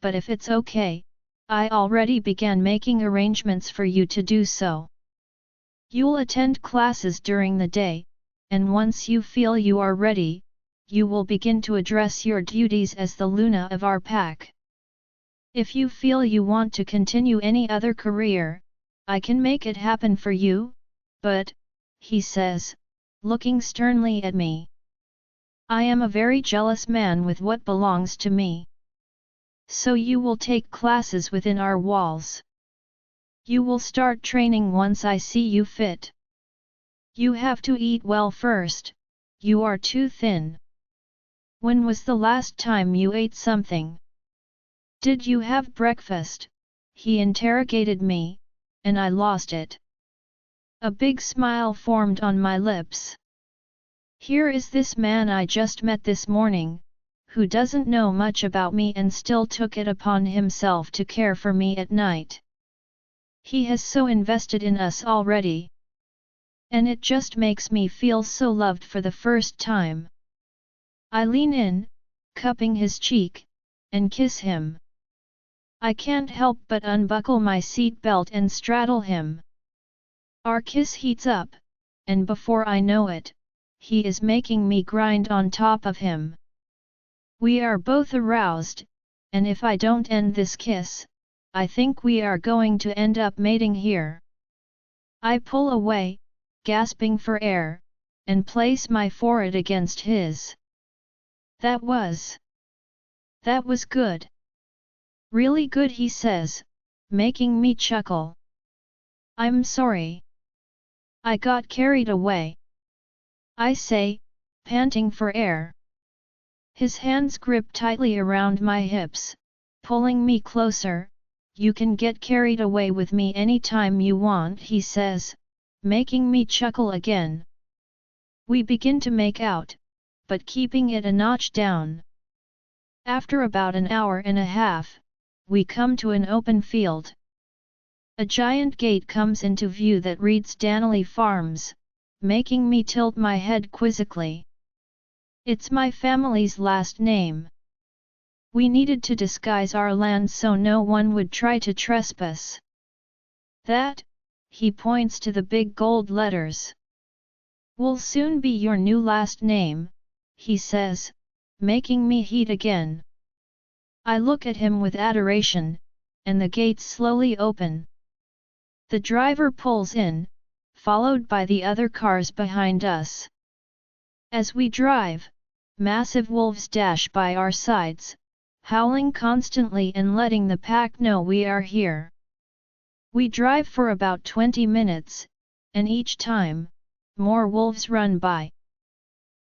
but if it's okay, I already began making arrangements for you to do so. You'll attend classes during the day, and once you feel you are ready, you will begin to address your duties as the Luna of our pack. If you feel you want to continue any other career, I can make it happen for you, but, he says, looking sternly at me. I am a very jealous man with what belongs to me. So you will take classes within our walls. You will start training once I see you fit. You have to eat well first, you are too thin. When was the last time you ate something? Did you have breakfast? He interrogated me, and I lost it. A big smile formed on my lips. Here is this man I just met this morning, who doesn't know much about me and still took it upon himself to care for me at night. He has so invested in us already. And it just makes me feel so loved for the first time. I lean in, cupping his cheek, and kiss him. I can't help but unbuckle my seat belt and straddle him. Our kiss heats up, and before I know it, he is making me grind on top of him. We are both aroused, and if I don't end this kiss, I think we are going to end up mating here. I pull away, gasping for air, and place my forehead against his. That was good. Really good, he says, making me chuckle. I'm sorry. I got carried away. I say, panting for air. His hands grip tightly around my hips, pulling me closer. You can get carried away with me anytime you want, he says, making me chuckle again. We begin to make out, but keeping it a notch down. After about an hour and a half, we come to an open field. A giant gate comes into view that reads Danley Farms, making me tilt my head quizzically. It's my family's last name. We needed to disguise our land so no one would try to trespass. That, he points to the big gold letters. Will soon be your new last name, he says, making me heat again. I look at him with adoration, and the gates slowly open. The driver pulls in, followed by the other cars behind us. As we drive, massive wolves dash by our sides, howling constantly and letting the pack know we are here. We drive for about 20 minutes, and each time, more wolves run by.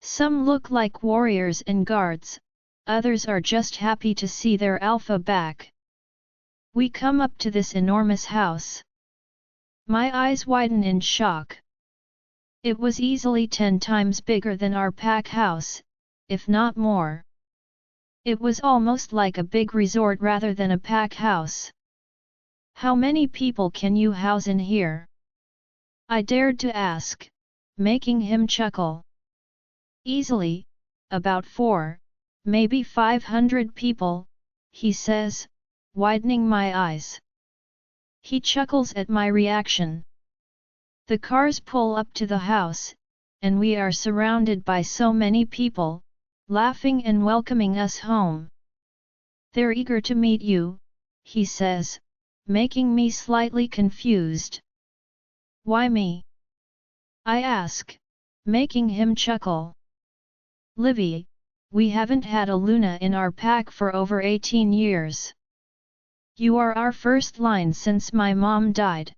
Some look like warriors and guards, others are just happy to see their alpha back. We come up to this enormous house. My eyes widen in shock. It was easily 10 times bigger than our pack house, if not more. It was almost like a big resort rather than a pack house. How many people can you house in here? I dared to ask, making him chuckle. Easily, about 4, maybe 500 people, he says, widening my eyes. He chuckles at my reaction. The cars pull up to the house, and we are surrounded by so many people, laughing and welcoming us home. They're eager to meet you, he says, making me slightly confused. Why me? I ask, making him chuckle. Libby, we haven't had a Luna in our pack for over 18 years. You are our first line since my mom died.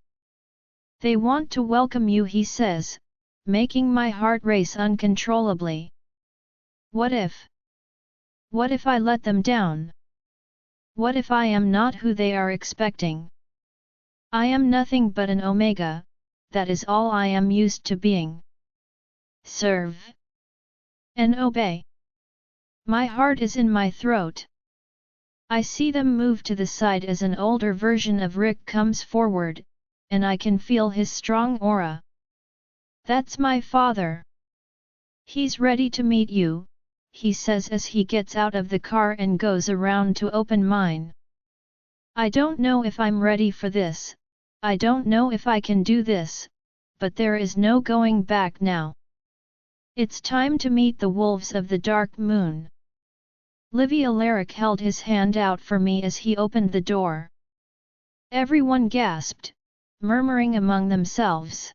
They want to welcome you, he says, making my heart race uncontrollably. What if? What if I let them down? What if I am not who they are expecting? I am nothing but an omega, that is all I am used to being. Serve. And obey. My heart is in my throat. I see them move to the side as an older version of Rick comes forward, and I can feel his strong aura. That's my father. He's ready to meet you, he says as he gets out of the car and goes around to open mine. I don't know if I'm ready for this, I don't know if I can do this, but there is no going back now. It's time to meet the wolves of the dark moon. Livy Alaric held his hand out for me as he opened the door. Everyone gasped, murmuring among themselves.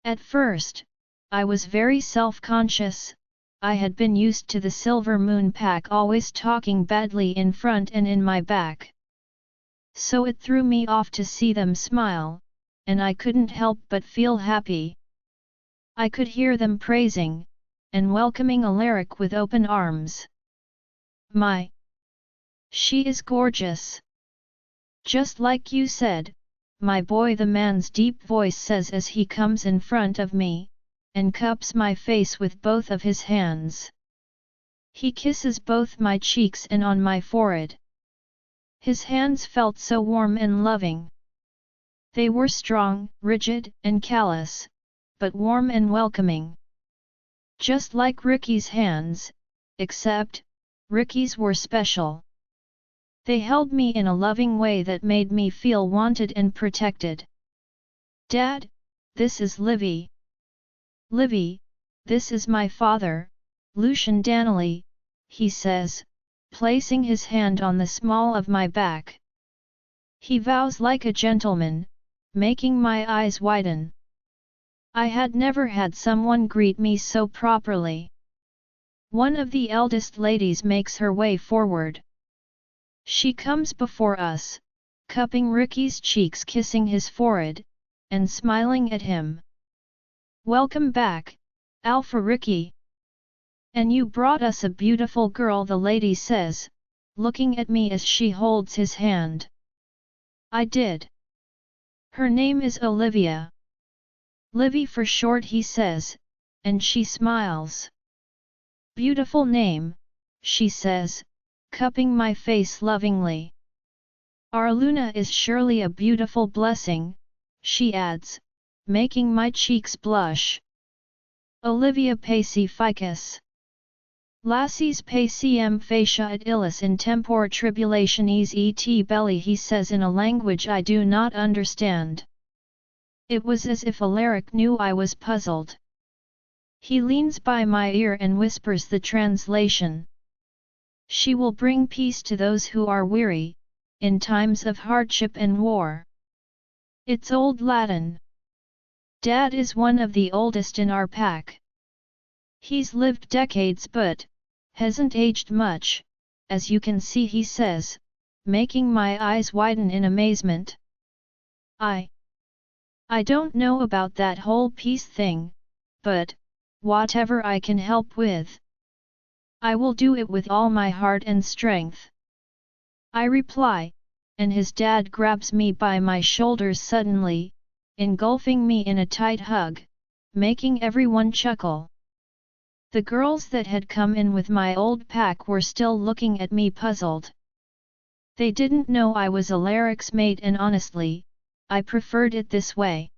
At first, I was very self-conscious. I had been used to the Silver Moon pack always talking badly in front and in my back. So it threw me off to see them smile, and I couldn't help but feel happy. I could hear them praising and welcoming Alaric with open arms. My! She is gorgeous! Just like you said, my boy, the man's deep voice says as he comes in front of me, and cups my face with both of his hands. He kisses both my cheeks and on my forehead. His hands felt so warm and loving. They were strong, rigid, and callous, but warm and welcoming. Just like Ricky's hands, except, Ricky's were special. They held me in a loving way that made me feel wanted and protected. Dad, this is Livy. Livy, this is my father, Lucian Danelli, he says, placing his hand on the small of my back. He bows like a gentleman, making my eyes widen. I had never had someone greet me so properly. One of the eldest ladies makes her way forward. She comes before us, cupping Ricky's cheeks, kissing his forehead, and smiling at him. Welcome back, Alpha Ricky. And you brought us a beautiful girl, the lady says, looking at me as she holds his hand. I did. Her name is Olivia. Livy for short, he says, and she smiles. Beautiful name, she says, cupping my face lovingly. Our Luna is surely a beautiful blessing, she adds, making my cheeks blush. Olivia pacificus. Lassies paciem facia et illis in tempore tribulationis et belli, he says in a language I do not understand. It was as if Alaric knew I was puzzled. He leans by my ear and whispers the translation. She will bring peace to those who are weary, in times of hardship and war. It's old Latin. Dad is one of the oldest in our pack. He's lived decades but hasn't aged much, as you can see, he says, making my eyes widen in amazement. I don't know about that whole peace thing, but whatever I can help with, I will do it with all my heart and strength. I reply, and his dad grabs me by my shoulders suddenly, engulfing me in a tight hug, making everyone chuckle. The girls that had come in with my old pack were still looking at me puzzled. They didn't know I was Alaric's mate, and honestly, I preferred it this way.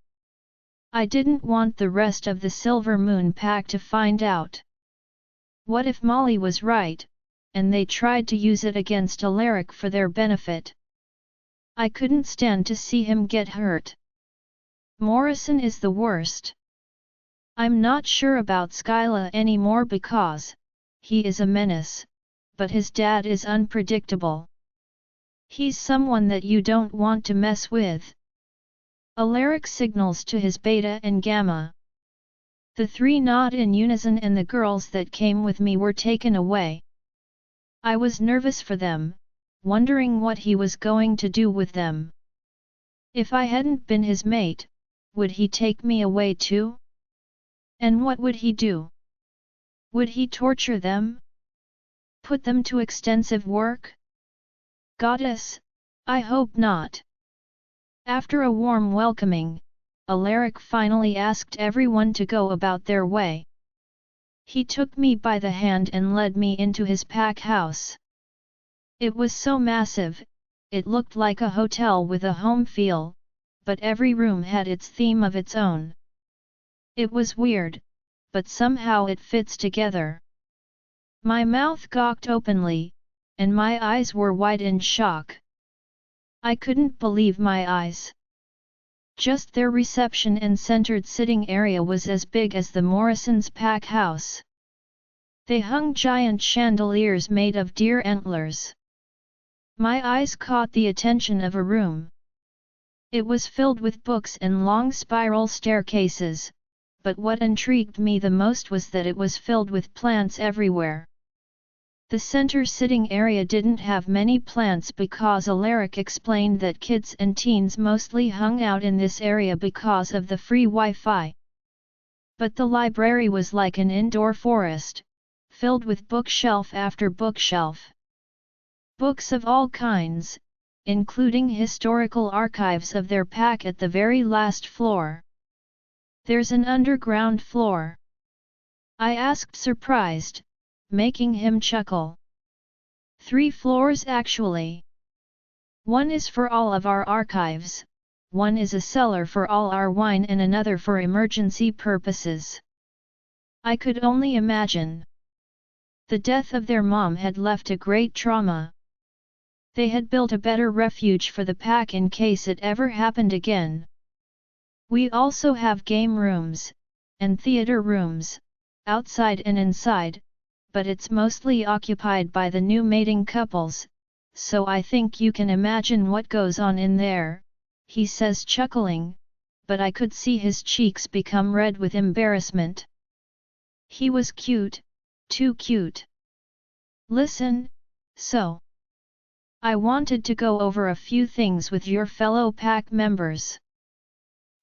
I didn't want the rest of the Silver Moon pack to find out. What if Molly was right, and they tried to use it against Alaric for their benefit? I couldn't stand to see him get hurt. Morrison is the worst. I'm not sure about Skyla anymore because he is a menace, but his dad is unpredictable. He's someone that you don't want to mess with. Alaric signals to his Beta and Gamma. The three nod in unison and the girls that came with me were taken away. I was nervous for them, wondering what he was going to do with them. If I hadn't been his mate, would he take me away too? And what would he do? Would he torture them? Put them to extensive work? Goddess, I hope not. After a warm welcoming, Alaric finally asked everyone to go about their way. He took me by the hand and led me into his pack house. It was so massive, it looked like a hotel with a home feel, but every room had its theme of its own. It was weird, but somehow it fits together. My mouth gawked openly, and my eyes were wide in shock. I couldn't believe my eyes. Just their reception and centered sitting area was as big as the Morrisons' pack house. They hung giant chandeliers made of deer antlers. My eyes caught the attention of a room. It was filled with books and long spiral staircases, but what intrigued me the most was that it was filled with plants everywhere. The center sitting area didn't have many plants because Alaric explained that kids and teens mostly hung out in this area because of the free Wi-Fi. But the library was like an indoor forest, filled with bookshelf after bookshelf. Books of all kinds, including historical archives of their pack at the very last floor. There's an underground floor? I asked surprised, making him chuckle. 3 floors actually. One is for all of our archives, one is a cellar for all our wine and another for emergency purposes. I could only imagine. The death of their mom had left a great trauma. They had built a better refuge for the pack in case it ever happened again. We also have game rooms, and theater rooms, outside and inside, but it's mostly occupied by the new mating couples, so I think you can imagine what goes on in there, he says chuckling, but I could see his cheeks become red with embarrassment. He was cute, too cute. Listen, so I wanted to go over a few things with your fellow pack members.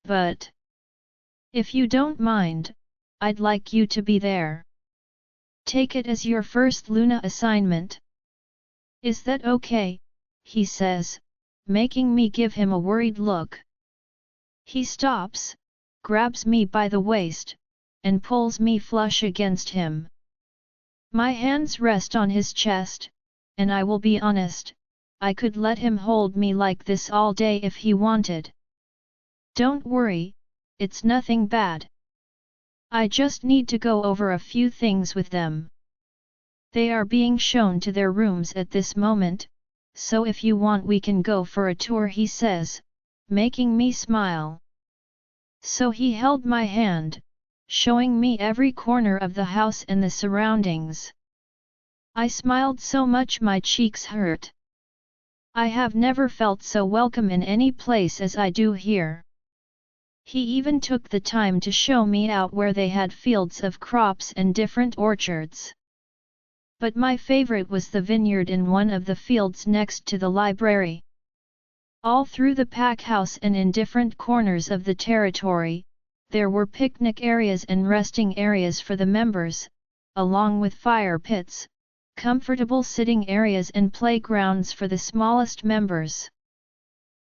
But if you don't mind, I'd like you to be there. Take it as your first Luna assignment. Is that okay? He says, making me give him a worried look. He stops, grabs me by the waist, and pulls me flush against him. My hands rest on his chest, and I will be honest, I could let him hold me like this all day if he wanted. Don't worry, it's nothing bad. I just need to go over a few things with them. They are being shown to their rooms at this moment, so if you want we can go for a tour, he says, making me smile. So he held my hand, showing me every corner of the house and the surroundings. I smiled so much my cheeks hurt. I have never felt so welcome in any place as I do here. He even took the time to show me out where they had fields of crops and different orchards. But my favorite was the vineyard in one of the fields next to the library. All through the pack house and in different corners of the territory, there were picnic areas and resting areas for the members, along with fire pits, comfortable sitting areas and playgrounds for the smallest members.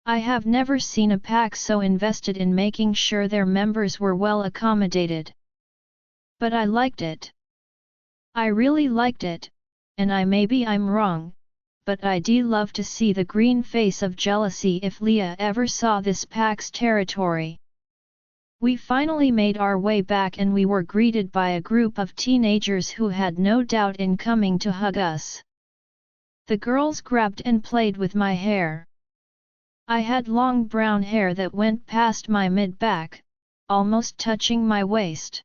I have never seen a pack so invested in making sure their members were well accommodated. But I liked it. I really liked it, and maybe I'm wrong, but I'd love to see the green face of jealousy if Leah ever saw this pack's territory. We finally made our way back and we were greeted by a group of teenagers who had no doubt in coming to hug us. The girls grabbed and played with my hair. I had long brown hair that went past my mid-back, almost touching my waist.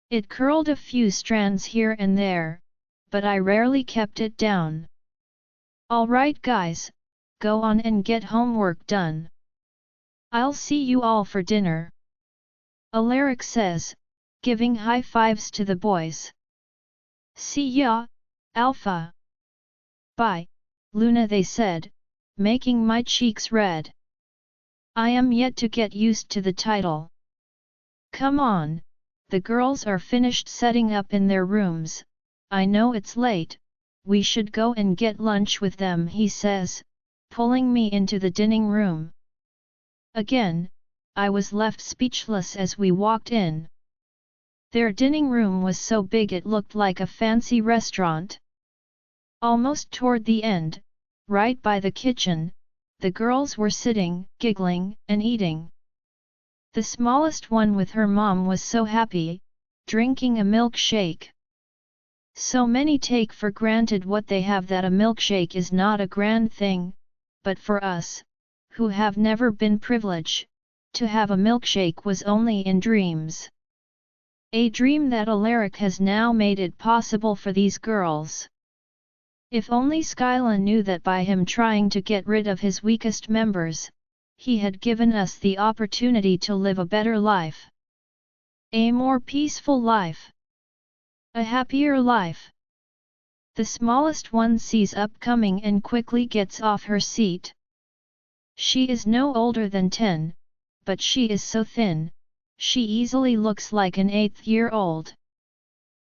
It curled a few strands here and there, but I rarely kept it down. Alright guys, go on and get homework done. I'll see you all for dinner. Alaric says, giving high fives to the boys. See ya, Alpha. Bye, Luna, they said, making my cheeks red. I am yet to get used to the title. Come on, the girls are finished setting up in their rooms. I know it's late, we should go and get lunch with them, he says, pulling me into the dining room. Again, I was left speechless as we walked in. Their dining room was so big it looked like a fancy restaurant. Almost toward the end, right by the kitchen, the girls were sitting, giggling, and eating. The smallest one with her mom was so happy, drinking a milkshake. So many take for granted what they have that a milkshake is not a grand thing, but for us, who have never been privileged, to have a milkshake was only in dreams. A dream that Alaric has now made it possible for these girls. If only Skyla knew that by him trying to get rid of his weakest members, he had given us the opportunity to live a better life. A more peaceful life. A happier life. The smallest one sees upcoming and quickly gets off her seat. She is no older than 10, but she is so thin, she easily looks like an 8-year-old.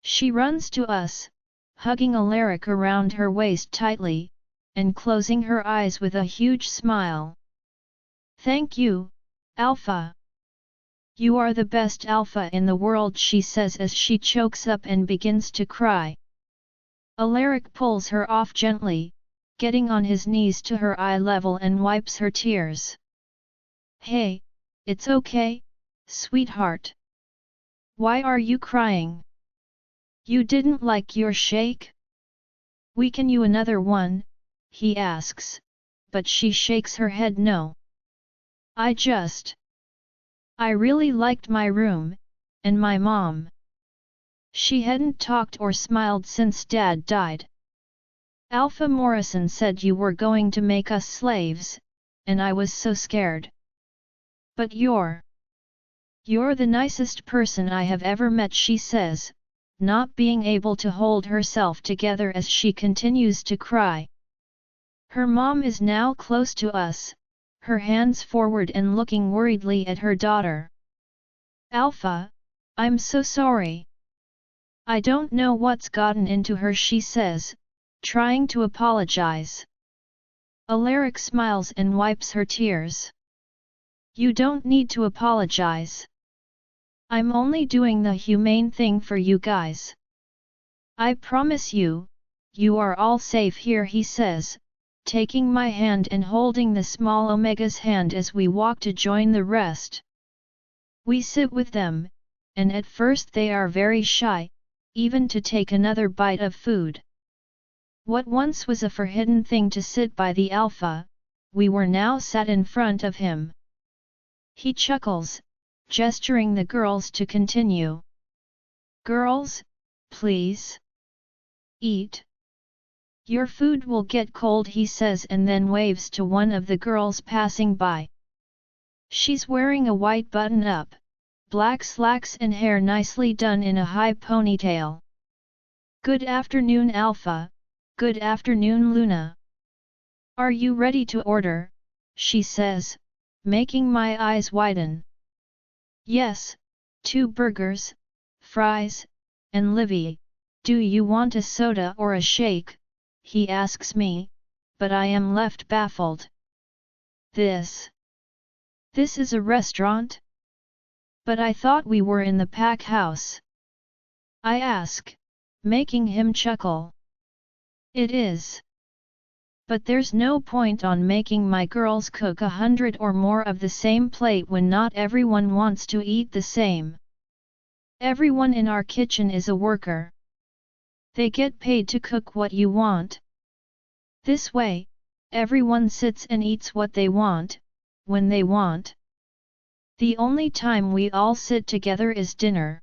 She runs to us, hugging Alaric around her waist tightly, and closing her eyes with a huge smile. Thank you, Alpha. You are the best Alpha in the world, she says as she chokes up and begins to cry. Alaric pulls her off gently, getting on his knees to her eye level and wipes her tears. Hey, it's okay, sweetheart. Why are you crying? You didn't like your shake? We can you another one, he asks, but she shakes her head no. I really liked my room, and my mom. She hadn't talked or smiled since Dad died. Alpha Morrison said you were going to make us slaves, and I was so scared. But you're the nicest person I have ever met, she says, not being able to hold herself together as she continues to cry. Her mom is now close to us, her hands forward and looking worriedly at her daughter. Alpha, I'm so sorry. I don't know what's gotten into her, she says, trying to apologize. Alaric smiles and wipes her tears. You don't need to apologize. I'm only doing the humane thing for you guys. I promise you, you are all safe here, he says, taking my hand and holding the small Omega's hand as we walk to join the rest. We sit with them, and at first they are very shy, even to take another bite of food. What once was a forbidden thing to sit by the Alpha, we were now sat in front of him. He chuckles, gesturing the girls to continue. Girls, please. Eat. Your food will get cold, he says, and then waves to one of the girls passing by. She's wearing a white button-up, black slacks and hair nicely done in a high ponytail. Good afternoon, Alpha. Good afternoon, Luna. Are you ready to order? She says, making my eyes widen. Yes, 2 burgers, fries, and Libby, do you want a soda or a shake? He asks me, but I am left baffled. This is a restaurant? But I thought we were in the pack house. I ask, making him chuckle. It is. But there's no point on making my girls cook 100 or more of the same plate when not everyone wants to eat the same. Everyone in our kitchen is a worker. They get paid to cook what you want. This way, everyone sits and eats what they want, when they want. The only time we all sit together is dinner.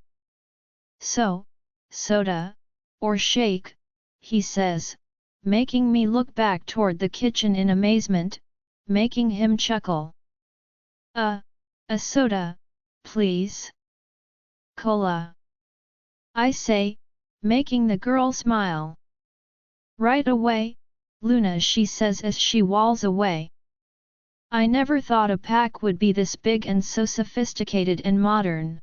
So, soda, or shake, he says, making me look back toward the kitchen in amazement, making him chuckle. A soda, please. Cola. I say, making the girl smile. Right away, Luna, she says as she walls away. I never thought a pack would be this big and so sophisticated and modern.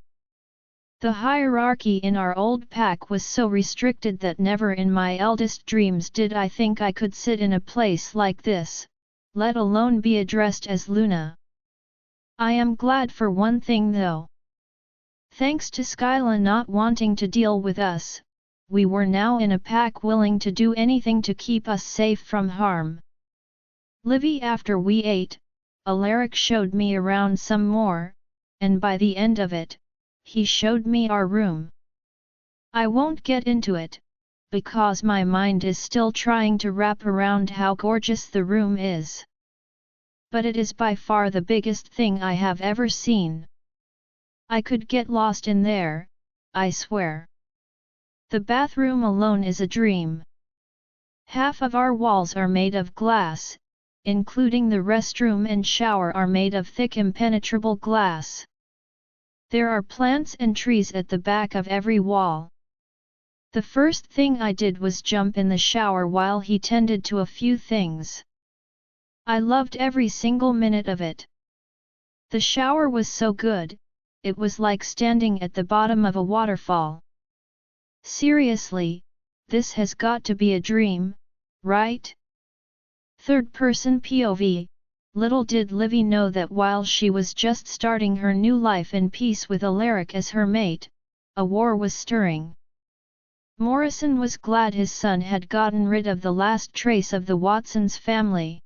The hierarchy in our old pack was so restricted that never in my eldest dreams did I think I could sit in a place like this, let alone be addressed as Luna. I am glad for one thing though. Thanks to Skyla not wanting to deal with us, we were now in a pack willing to do anything to keep us safe from harm. Libby, after we ate, Alaric showed me around some more, and by the end of it, he showed me our room. I won't get into it, because my mind is still trying to wrap around how gorgeous the room is. But it is by far the biggest thing I have ever seen. I could get lost in there, I swear. The bathroom alone is a dream. Half of our walls are made of glass, including the restroom and shower are made of thick impenetrable glass. There are plants and trees at the back of every wall. The first thing I did was jump in the shower while he tended to a few things. I loved every single minute of it. The shower was so good, it was like standing at the bottom of a waterfall. Seriously, this has got to be a dream, right? Third-person POV. Little did Livy know that while she was just starting her new life in peace with Alaric as her mate, a war was stirring. Morrison was glad his son had gotten rid of the last trace of the Watsons family.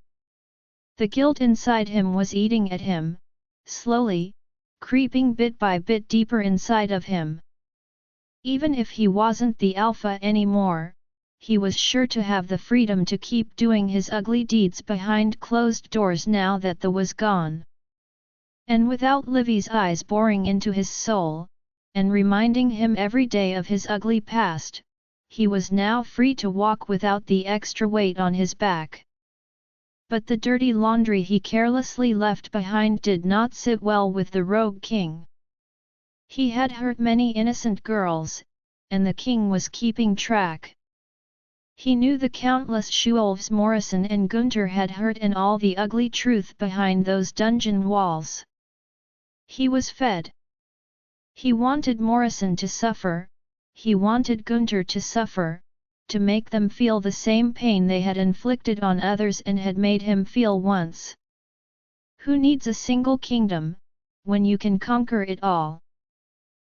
The guilt inside him was eating at him, slowly, creeping bit by bit deeper inside of him. Even if he wasn't the alpha anymore, he was sure to have the freedom to keep doing his ugly deeds behind closed doors now that the was gone. And without Livy's eyes boring into his soul, and reminding him every day of his ugly past, he was now free to walk without the extra weight on his back. But the dirty laundry he carelessly left behind did not sit well with the rogue king. He had hurt many innocent girls, and the king was keeping track. He knew the countless Shuolves Morrison and Gunter had hurt and all the ugly truth behind those dungeon walls. He was fed. He wanted Morrison to suffer, he wanted Gunter to suffer, to make them feel the same pain they had inflicted on others and had made him feel once. Who needs a single kingdom, when you can conquer it all?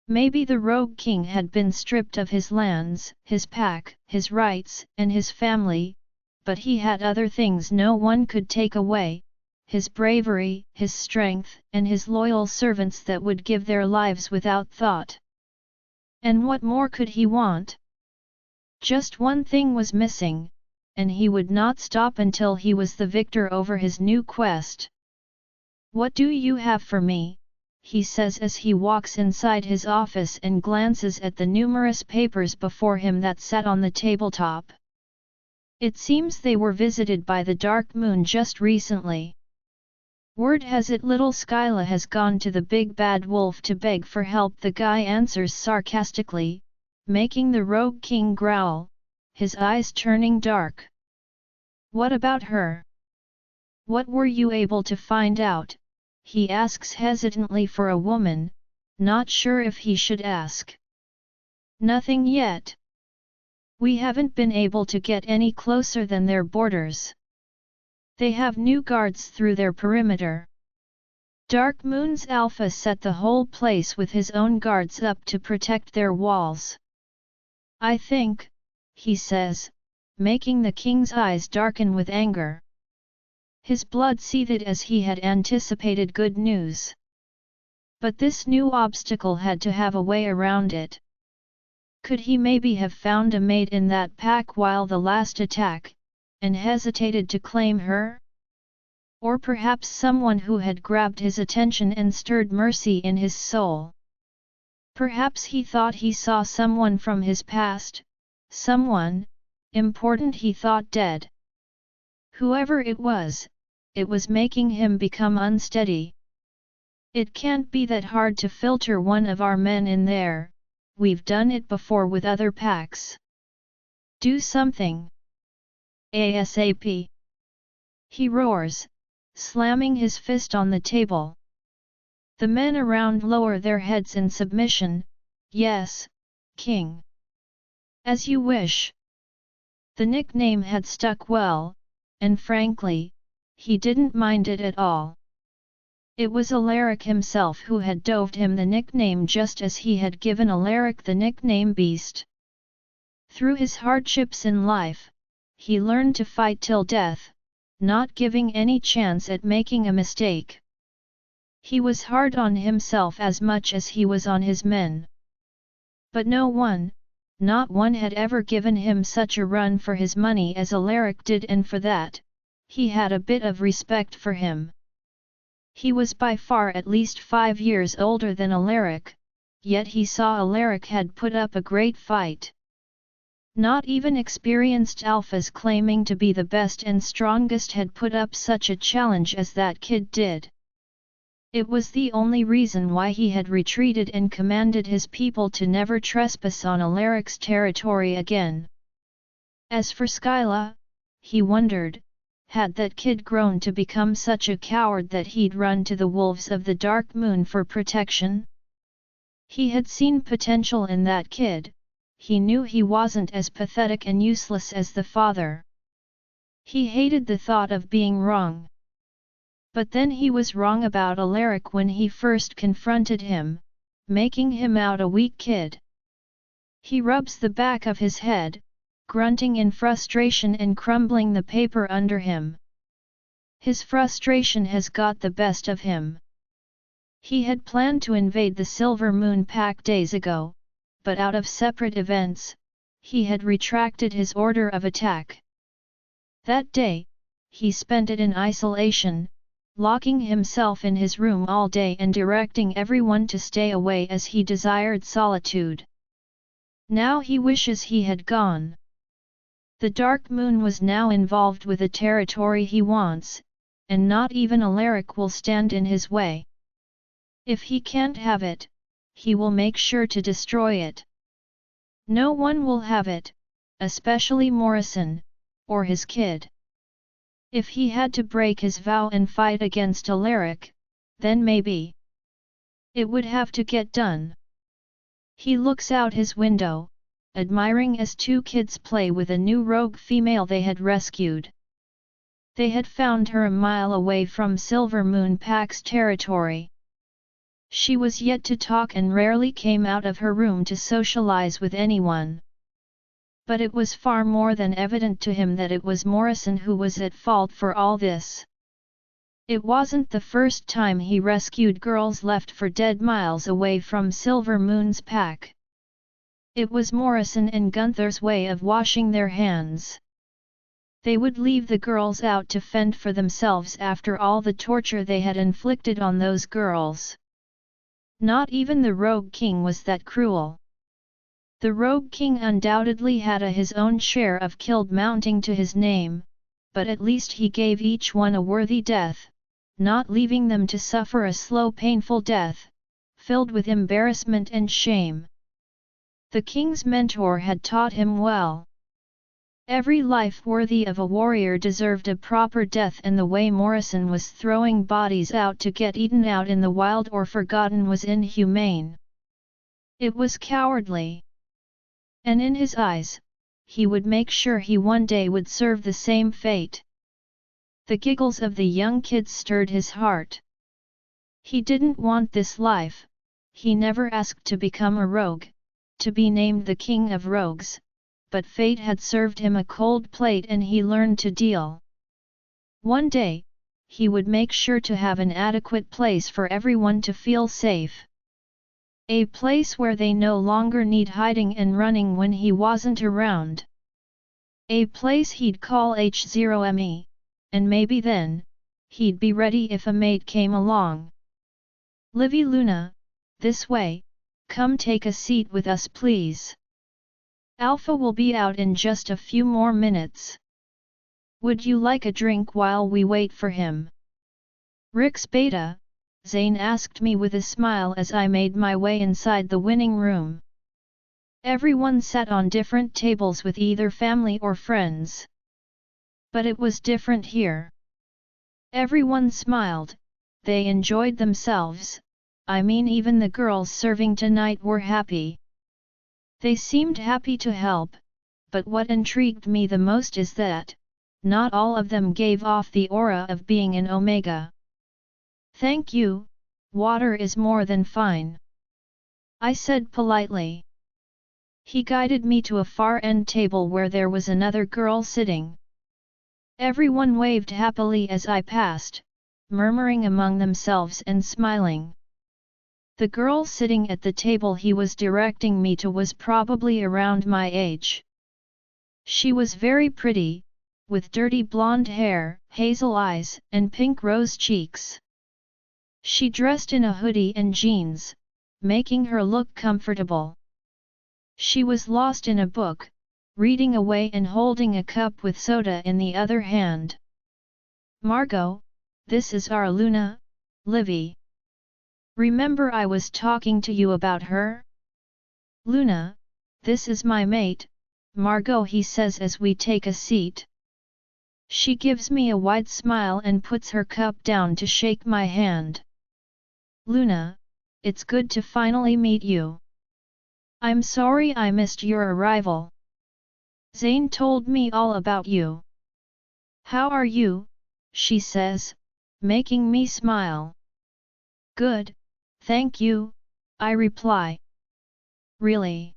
Maybe the rogue king had been stripped of his lands, his pack, his rights, and his family, but he had other things no one could take away, his bravery, his strength, and his loyal servants that would give their lives without thought. And what more could he want? Just one thing was missing, and he would not stop until he was the victor over his new quest. "What do you have for me?" he says as he walks inside his office and glances at the numerous papers before him that sat on the tabletop. It seems they were visited by the dark moon just recently. Word has it little Skyla has gone to the big bad wolf to beg for help. The guy answers sarcastically, making the rogue king growl, his eyes turning dark. "What about her? What were you able to find out?" he asks hesitantly for a woman, not sure if he should ask. "Nothing yet. We haven't been able to get any closer than their borders. They have new guards through their perimeter. Dark Moon's Alpha set the whole place with his own guards up to protect their walls. I think," he says, making the king's eyes darken with anger. His blood seethed as he had anticipated good news. But this new obstacle had to have a way around it. Could he maybe have found a mate in that pack while the last attack, and hesitated to claim her? Or perhaps someone who had grabbed his attention and stirred mercy in his soul? Perhaps he thought he saw someone from his past, someone important he thought dead. Whoever it was making him become unsteady. It can't be that hard to filter one of our men in there, we've done it before with other packs. Do something. ASAP. He roars, slamming his fist on the table. The men around lower their heads in submission. Yes, King. As you wish. The nickname had stuck well, and frankly, he didn't mind it at all. It was Alaric himself who had doved him the nickname just as he had given Alaric the nickname Beast. Through his hardships in life, he learned to fight till death, not giving any chance at making a mistake. He was hard on himself as much as he was on his men. But no one, not one had ever given him such a run for his money as Alaric did, and for that, he had a bit of respect for him. He was by far at least 5 years older than Alaric, yet he saw Alaric had put up a great fight. Not even experienced alphas claiming to be the best and strongest had put up such a challenge as that kid did. It was the only reason why he had retreated and commanded his people to never trespass on Alaric's territory again. As for Skyla, he wondered, had that kid grown to become such a coward that he'd run to the wolves of the Dark Moon for protection? He had seen potential in that kid, he knew he wasn't as pathetic and useless as the father. He hated the thought of being wrong. But then he was wrong about Alaric when he first confronted him, making him out a weak kid. He rubs the back of his head, grunting in frustration and crumbling the paper under him. His frustration has got the best of him. He had planned to invade the Silver Moon Pack days ago, but out of separate events, he had retracted his order of attack. That day, he spent it in isolation, locking himself in his room all day and directing everyone to stay away as he desired solitude. Now he wishes he had gone. The Dark Moon was now involved with a territory he wants, and not even Alaric will stand in his way. If he can't have it, he will make sure to destroy it. No one will have it, especially Morrison, or his kid. If he had to break his vow and fight against Alaric, then maybe it would have to get done. He looks out his window, admiring as 2 kids play with a new rogue female they had rescued. They had found her a mile away from Silver Moon Pack's territory. She was yet to talk and rarely came out of her room to socialize with anyone. But it was far more than evident to him that it was Morrison who was at fault for all this. It wasn't the first time he rescued girls left for dead miles away from Silver Moon's pack. It was Morrison and Gunther's way of washing their hands. They would leave the girls out to fend for themselves after all the torture they had inflicted on those girls. Not even the Rogue King was that cruel. The Rogue King undoubtedly had his own share of killed mounting to his name, but at least he gave each one a worthy death, not leaving them to suffer a slow painful death, filled with embarrassment and shame. The king's mentor had taught him well. Every life worthy of a warrior deserved a proper death, and the way Morrison was throwing bodies out to get eaten out in the wild or forgotten was inhumane. It was cowardly. And in his eyes, he would make sure he one day would serve the same fate. The giggles of the young kids stirred his heart. He didn't want this life, he never asked to become a rogue, to be named the King of Rogues, but fate had served him a cold plate and he learned to deal. One day, he would make sure to have an adequate place for everyone to feel safe. A place where they no longer need hiding and running when he wasn't around. A place he'd call H0ME, and maybe then, he'd be ready if a mate came along. Livy Luna, this way, Come take a seat with us please. Alpha will be out in just a few more minutes. Would you like a drink while we wait for him? Rick's beta, Zane asked me with a smile as I made my way inside the winning room. Everyone sat on different tables with either family or friends. But it was different here. Everyone smiled, they enjoyed themselves, I mean even the girls serving tonight were happy. They seemed happy to help, but what intrigued me the most is that, not all of them gave off the aura of being an Omega. Thank you, water is more than fine. I said politely. He guided me to a far-end table where there was another girl sitting. Everyone waved happily as I passed, murmuring among themselves and smiling. The girl sitting at the table he was directing me to was probably around my age. She was very pretty, with dirty blonde hair, hazel eyes, and pink rose cheeks. She dressed in a hoodie and jeans, making her look comfortable. She was lost in a book, reading away and holding a cup with soda in the other hand. Margot, this is our Luna, Libby. Remember I was talking to you about her? Luna, this is my mate, Margot, he says as we take a seat. She gives me a wide smile and puts her cup down to shake my hand. Luna, it's good to finally meet you. I'm sorry I missed your arrival. Zane told me all about you. How are you? She says, making me smile. Good, thank you, I reply. Really?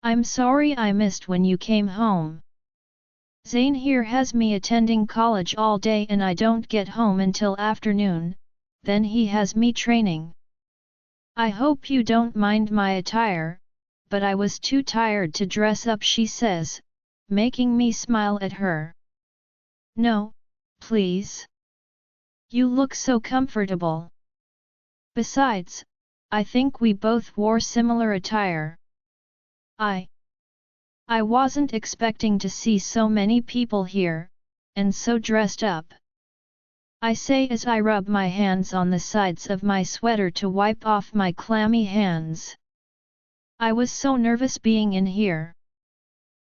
I'm sorry I missed when you came home. Zane here has me attending college all day and I don't get home until afternoon, then he has me training. I hope you don't mind my attire, but I was too tired to dress up, she says, making me smile at her. No, please. You look so comfortable. Besides, I think we both wore similar attire. I wasn't expecting to see so many people here, and so dressed up. I say as I rub my hands on the sides of my sweater to wipe off my clammy hands. I was so nervous being in here.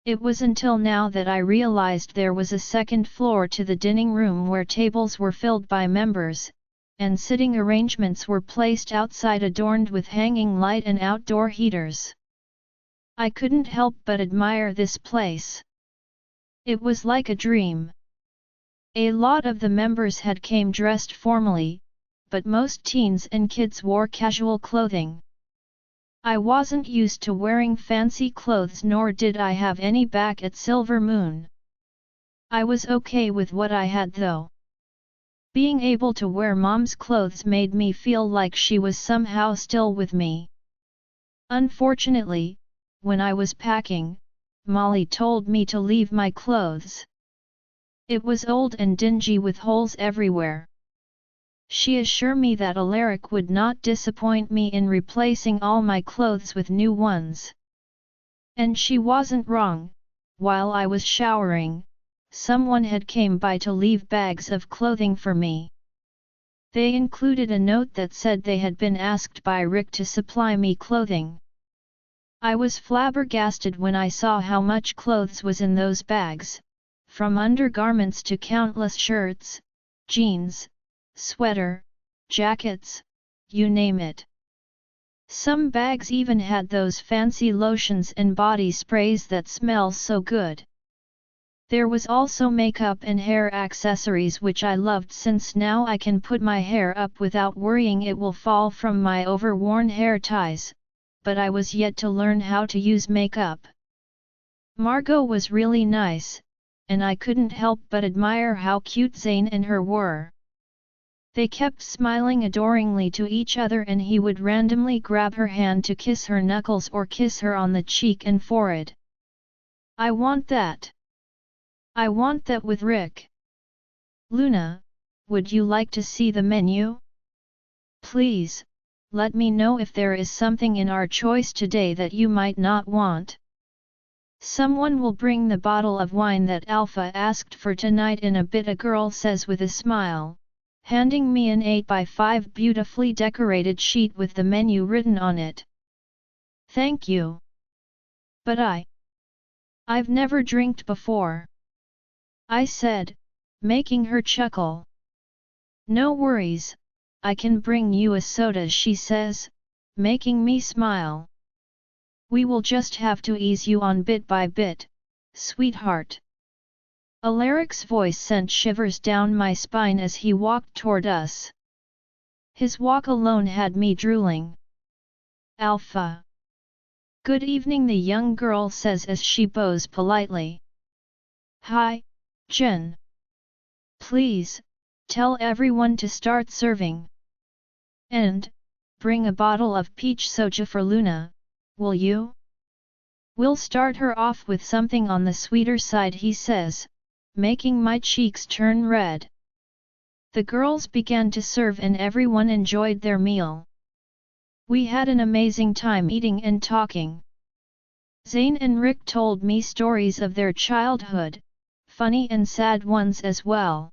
It was until now that I realized there was a second floor to the dining room where tables were filled by members, and sitting arrangements were placed outside adorned with hanging light and outdoor heaters. I couldn't help but admire this place. It was like a dream. A lot of the members had came dressed formally, but most teens and kids wore casual clothing. I wasn't used to wearing fancy clothes, nor did I have any back at Silver Moon. I was okay with what I had though. Being able to wear Mom's clothes made me feel like she was somehow still with me. Unfortunately, when I was packing, Molly told me to leave my clothes. It was old and dingy with holes everywhere. She assured me that Alaric would not disappoint me in replacing all my clothes with new ones. And she wasn't wrong. While I was showering, someone had came by to leave bags of clothing for me. They included a note that said they had been asked by Rick to supply me clothing. I was flabbergasted when I saw how much clothes was in those bags, from undergarments to countless shirts, jeans, sweater, jackets, you name it. Some bags even had those fancy lotions and body sprays that smell so good. There was also makeup and hair accessories, which I loved since now I can put my hair up without worrying it will fall from my overworn hair ties, but I was yet to learn how to use makeup. Margot was really nice, and I couldn't help but admire how cute Zane and her were. They kept smiling adoringly to each other and he would randomly grab her hand to kiss her knuckles or kiss her on the cheek and forehead. I want that. I want that with Rick. Luna, would you like to see the menu? Please, let me know if there is something in our choice today that you might not want. Someone will bring the bottle of wine that Alpha asked for tonight in a bit, a girl says with a smile, handing me an 8x5 beautifully decorated sheet with the menu written on it. Thank you. But I've never drinked before, I said, making her chuckle. No worries, I can bring you a soda, she says, making me smile. We will just have to ease you on bit by bit, sweetheart. Alaric's voice sent shivers down my spine as he walked toward us. His walk alone had me drooling. Alpha. Good evening, the young girl says as she bows politely. Hi, Jen. Please, tell everyone to start serving. And, bring a bottle of peach soju for Luna, will you? We'll start her off with something on the sweeter side, he says, making my cheeks turn red. The girls began to serve and everyone enjoyed their meal. We had an amazing time eating and talking. Zane and Rick told me stories of their childhood, funny and sad ones as well.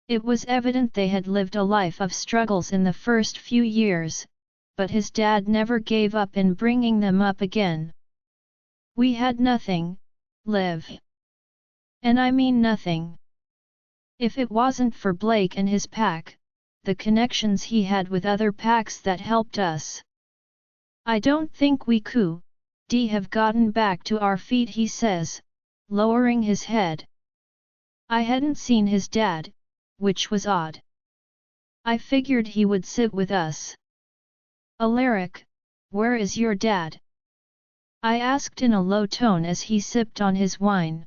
It was evident they had lived a life of struggles in the first few years, but his dad never gave up in bringing them up again. We had nothing, Liv. And I mean nothing. If it wasn't for Blake and his pack, the connections he had with other packs that helped us, I don't think we could have gotten back to our feet, he says, lowering his head. I hadn't seen his dad, which was odd. I figured he would sit with us. Alaric, where is your dad? I asked in a low tone as he sipped on his wine.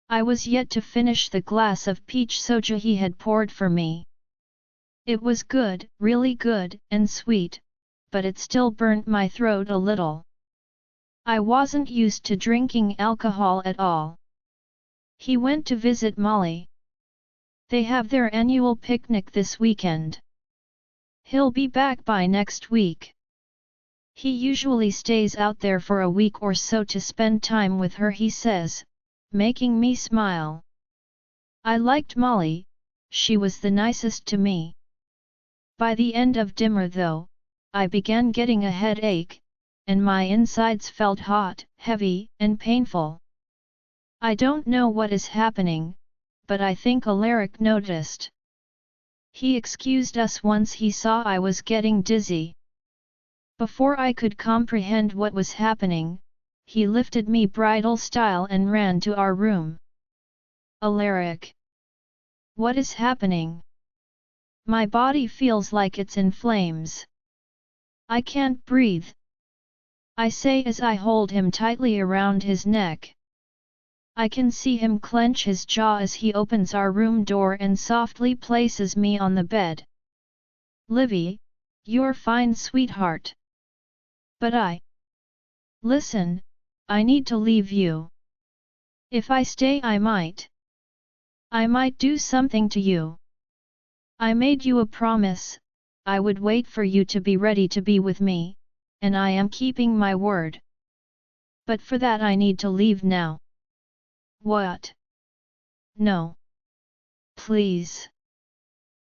I was yet to finish the glass of peach soju he had poured for me. It was good, really good, and sweet, but it still burnt my throat a little. I wasn't used to drinking alcohol at all. He went to visit Molly. They have their annual picnic this weekend. He'll be back by next week. He usually stays out there for a week or so to spend time with her, he says, making me smile. I liked Molly, she was the nicest to me. By the end of dinner though, I began getting a headache, and my insides felt hot, heavy, and painful. I don't know what is happening, but I think Alaric noticed. He excused us once he saw I was getting dizzy. Before I could comprehend what was happening, he lifted me bridal style and ran to our room. Alaric. What is happening? My body feels like it's in flames. I can't breathe, I say as I hold him tightly around his neck. I can see him clench his jaw as he opens our room door and softly places me on the bed. Libby, you're fine, sweetheart. But listen, I need to leave you. If I stay I might do something to you. I made you a promise, I would wait for you to be ready to be with me, and I am keeping my word. But for that I need to leave now. What? No. Please.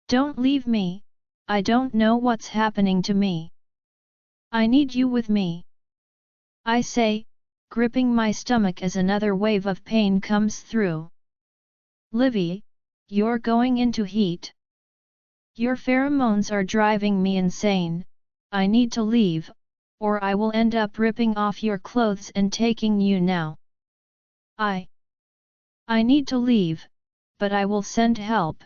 Don't leave me, I don't know what's happening to me. I need you with me. I say, gripping my stomach as another wave of pain comes through. Livy, you're going into heat. Your pheromones are driving me insane, I need to leave, or I will end up ripping off your clothes and taking you now. I need to leave, but I will send help.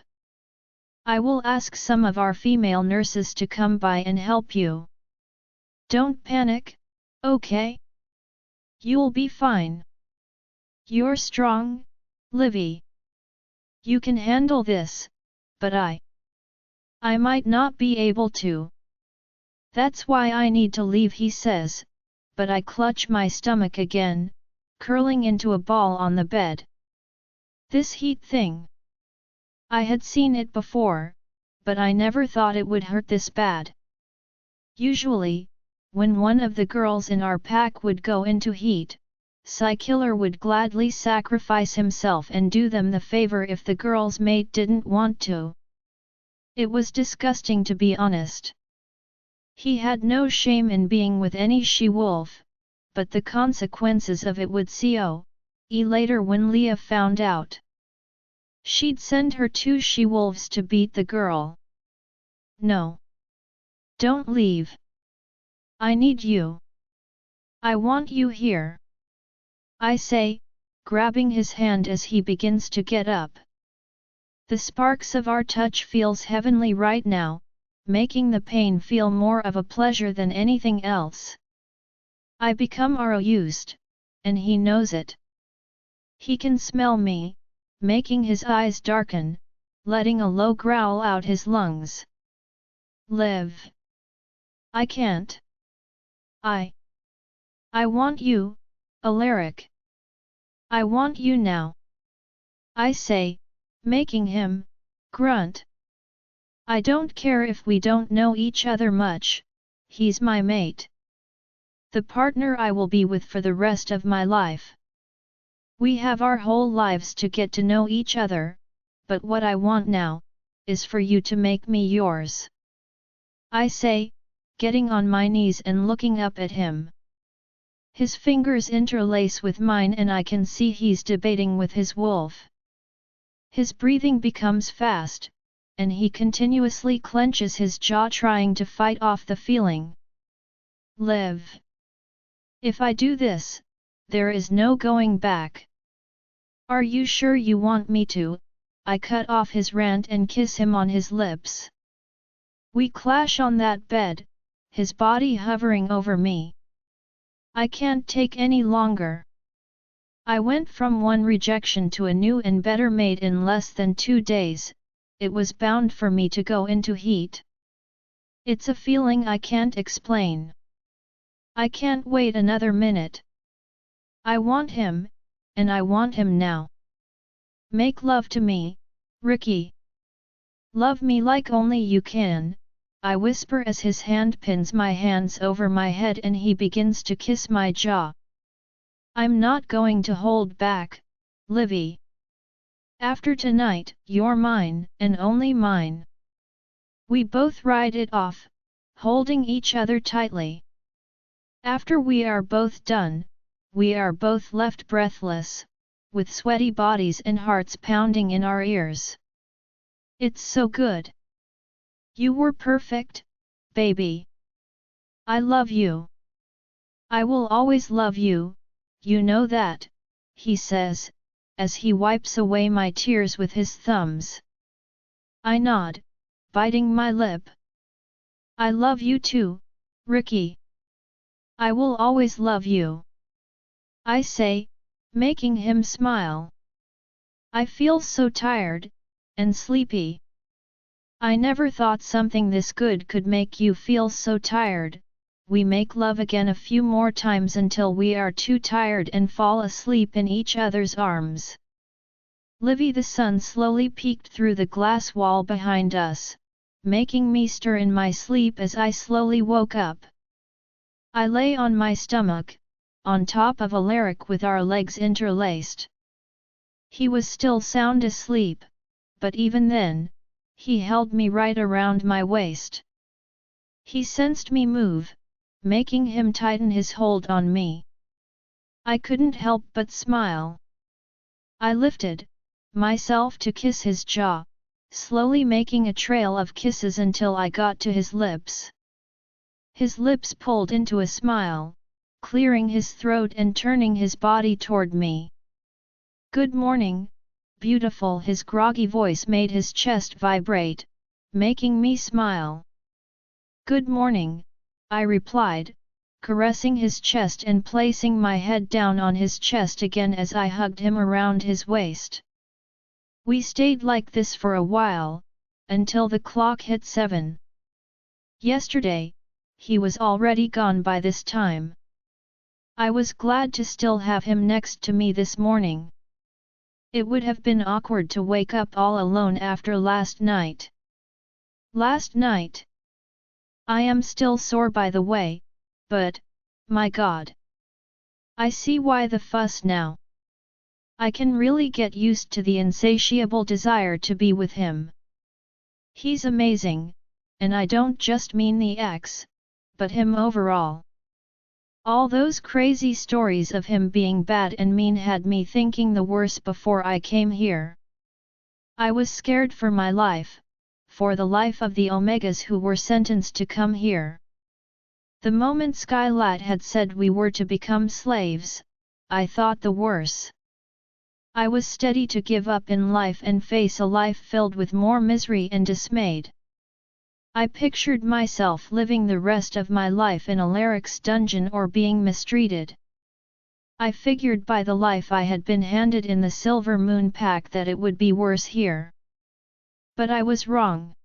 I will ask some of our female nurses to come by and help you. Don't panic, okay? You'll be fine. You're strong, Livy. You can handle this, but I might not be able to. That's why I need to leave, he says, but I clutch my stomach again, curling into a ball on the bed. This heat thing. I had seen it before, but I never thought it would hurt this bad. Usually, when one of the girls in our pack would go into heat, Psykiller would gladly sacrifice himself and do them the favor if the girl's mate didn't want to. It was disgusting, to be honest. He had no shame in being with any she-wolf, but the consequences of it would later when Leah found out. She'd send her 2 she-wolves to beat the girl. No. Don't leave. I need you. I want you here. I say, grabbing his hand as he begins to get up. The sparks of our touch feels heavenly right now, making the pain feel more of a pleasure than anything else. I become aroused, and he knows it. He can smell me, making his eyes darken, letting a low growl out his lungs. Liv. I can't. I want you, Alaric. I want you now. I say, making him grunt. I don't care if we don't know each other much, he's my mate. The partner I will be with for the rest of my life. We have our whole lives to get to know each other, but what I want now is for you to make me yours. I say, getting on my knees and looking up at him. His fingers interlace with mine and I can see he's debating with his wolf. His breathing becomes fast, and he continuously clenches his jaw trying to fight off the feeling. Liv. If I do this, there is no going back. Are you sure you want me to? I cut off his rant and kiss him on his lips. We clash on that bed, his body hovering over me. I can't take any longer. I went from one rejection to a new and better mate in less than 2 days, it was bound for me to go into heat. It's a feeling I can't explain. I can't wait another minute. I want him, and I want him now. Make love to me, Ricky. Love me like only you can, I whisper as his hand pins my hands over my head and he begins to kiss my jaw. I'm not going to hold back, Libby. After tonight, you're mine, and only mine. We both ride it off, holding each other tightly. After we are both done, we are both left breathless, with sweaty bodies and hearts pounding in our ears. It's so good. You were perfect, baby. I love you. I will always love you, you know that, he says, as he wipes away my tears with his thumbs. I nod, biting my lip. I love you too, Ricky. I will always love you. I say, making him smile. I feel so tired, and sleepy. I never thought something this good could make you feel so tired. We make love again a few more times until we are too tired and fall asleep in each other's arms. Livy, the sun slowly peeked through the glass wall behind us, making me stir in my sleep as I slowly woke up. I lay on my stomach, on top of Alaric with our legs interlaced. He was still sound asleep, but even then, he held me right around my waist. He sensed me move, making him tighten his hold on me. I couldn't help but smile. I lifted myself to kiss his jaw, slowly making a trail of kisses until I got to his lips. His lips pulled into a smile, clearing his throat and turning his body toward me. Good morning, beautiful. His groggy voice made his chest vibrate, making me smile. Good morning, I replied, caressing his chest and placing my head down on his chest again as I hugged him around his waist. We stayed like this for a while, until the clock hit 7. Yesterday, he was already gone by this time. I was glad to still have him next to me this morning. It would have been awkward to wake up all alone after last night. Last night? I am still sore by the way, but, my god. I see why the fuss now. I can really get used to the insatiable desire to be with him. He's amazing, and I don't just mean the ex, but him overall. All those crazy stories of him being bad and mean had me thinking the worst before I came here. I was scared for my life, for the life of the Omegas who were sentenced to come here. The moment Skylight had said we were to become slaves, I thought the worse. I was steady to give up in life and face a life filled with more misery and dismay. I pictured myself living the rest of my life in Alaric's dungeon or being mistreated. I figured by the life I had been handed in the Silver Moon Pack that it would be worse here. But I was wrong.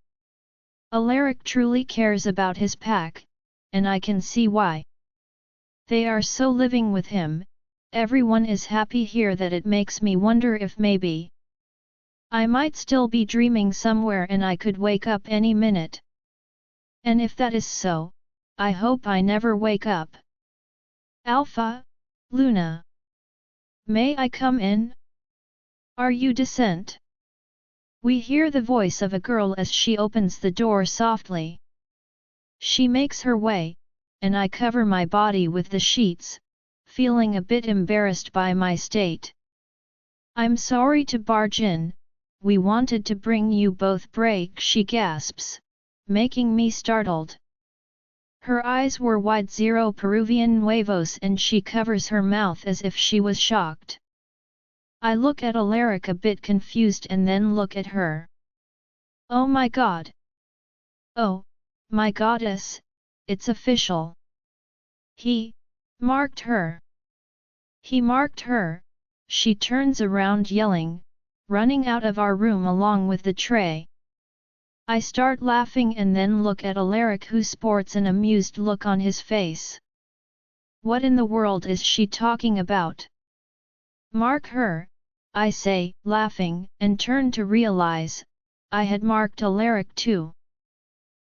Alaric truly cares about his pack, and I can see why. They are so living with him, everyone is happy here that it makes me wonder if maybe I might still be dreaming somewhere and I could wake up any minute. And if that is so, I hope I never wake up. Alpha, Luna. May I come in? Are you decent? We hear the voice of a girl as she opens the door softly. She makes her way, and I cover my body with the sheets, feeling a bit embarrassed by my state. I'm sorry to barge in, we wanted to bring you both break, she gasps, making me startled. Her eyes were wide 0 Peruvian huevos and she covers her mouth as if she was shocked. I look at Alaric a bit confused and then look at her. Oh my god! Oh, my goddess, it's official. He marked her. He marked her, she turns around yelling, running out of our room along with the tray. I start laughing and then look at Alaric who sports an amused look on his face. What in the world is she talking about? Mark her, I say, laughing, and turn to realize, I had marked Alaric too.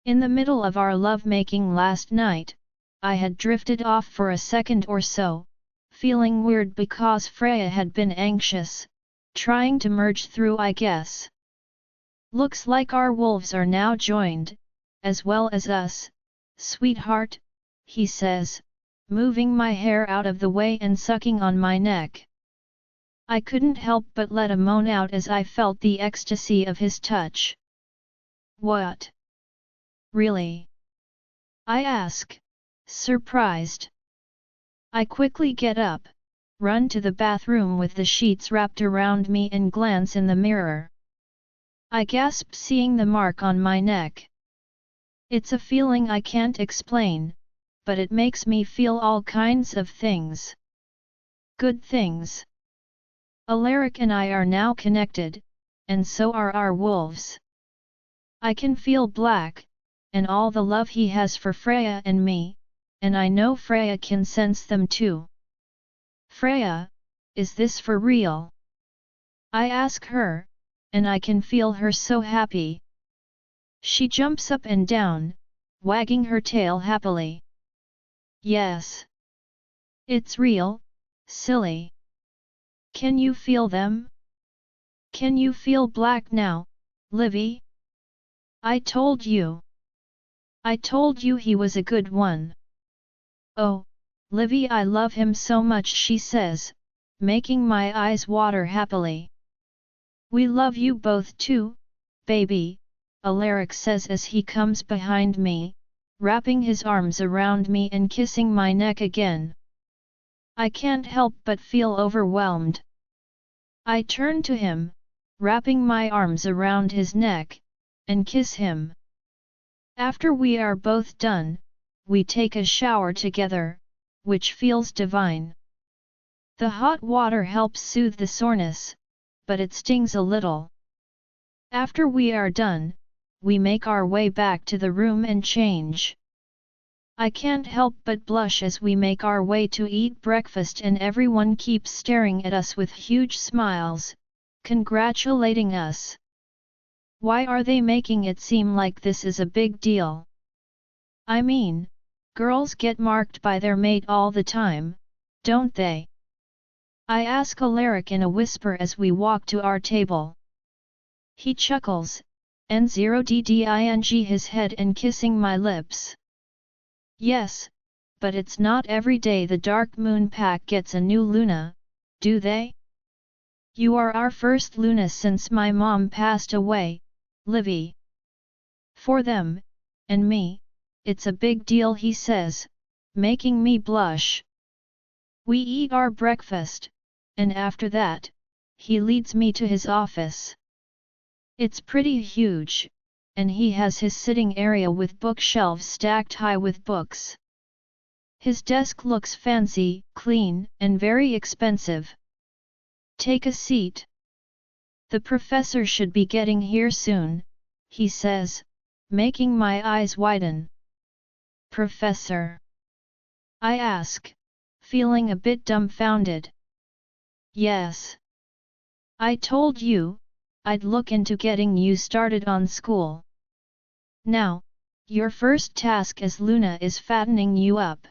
In the middle of our lovemaking last night, I had drifted off for a second or so, feeling weird because Freya had been anxious, trying to merge through I guess. Looks like our wolves are now joined, as well as us, sweetheart, he says, moving my hair out of the way and sucking on my neck. I couldn't help but let a moan out as I felt the ecstasy of his touch. What? Really? I ask, surprised. I quickly get up, run to the bathroom with the sheets wrapped around me and glance in the mirror. I gasp seeing the mark on my neck. It's a feeling I can't explain, but it makes me feel all kinds of things. Good things. Alaric and I are now connected, and so are our wolves. I can feel Black, and all the love he has for Freya and me, and I know Freya can sense them too. Freya, is this for real? I ask her, and I can feel her so happy. She jumps up and down, wagging her tail happily. Yes. It's real, silly. Can you feel them? Can you feel Black now, Livy? I told you. I told you he was a good one. Oh, Livy, I love him so much, she says, making my eyes water happily. We love you both too, baby, Alaric says as he comes behind me, wrapping his arms around me and kissing my neck again. I can't help but feel overwhelmed. I turn to him, wrapping my arms around his neck, and kiss him. After we are both done, we take a shower together, which feels divine. The hot water helps soothe the soreness, but it stings a little. After we are done, we make our way back to the room and change. I can't help but blush as we make our way to eat breakfast and everyone keeps staring at us with huge smiles, congratulating us. Why are they making it seem like this is a big deal? I mean, girls get marked by their mate all the time, don't they? I ask Alaric in a whisper as we walk to our table. He chuckles, N0dding his head and kissing my lips. Yes, but it's not every day the Dark Moon Pack gets a new Luna, do they? You are our first Luna since my mom passed away, Libby. For them, and me, it's a big deal, he says, making me blush. We eat our breakfast, and after that, he leads me to his office. It's pretty huge, and he has his sitting area with bookshelves stacked high with books. His desk looks fancy, clean, and very expensive. Take a seat. The professor should be getting here soon, he says, making my eyes widen. Professor? I ask, feeling a bit dumbfounded. Yes. I told you, I'd look into getting you started on school. Now, your first task as Luna is fattening you up.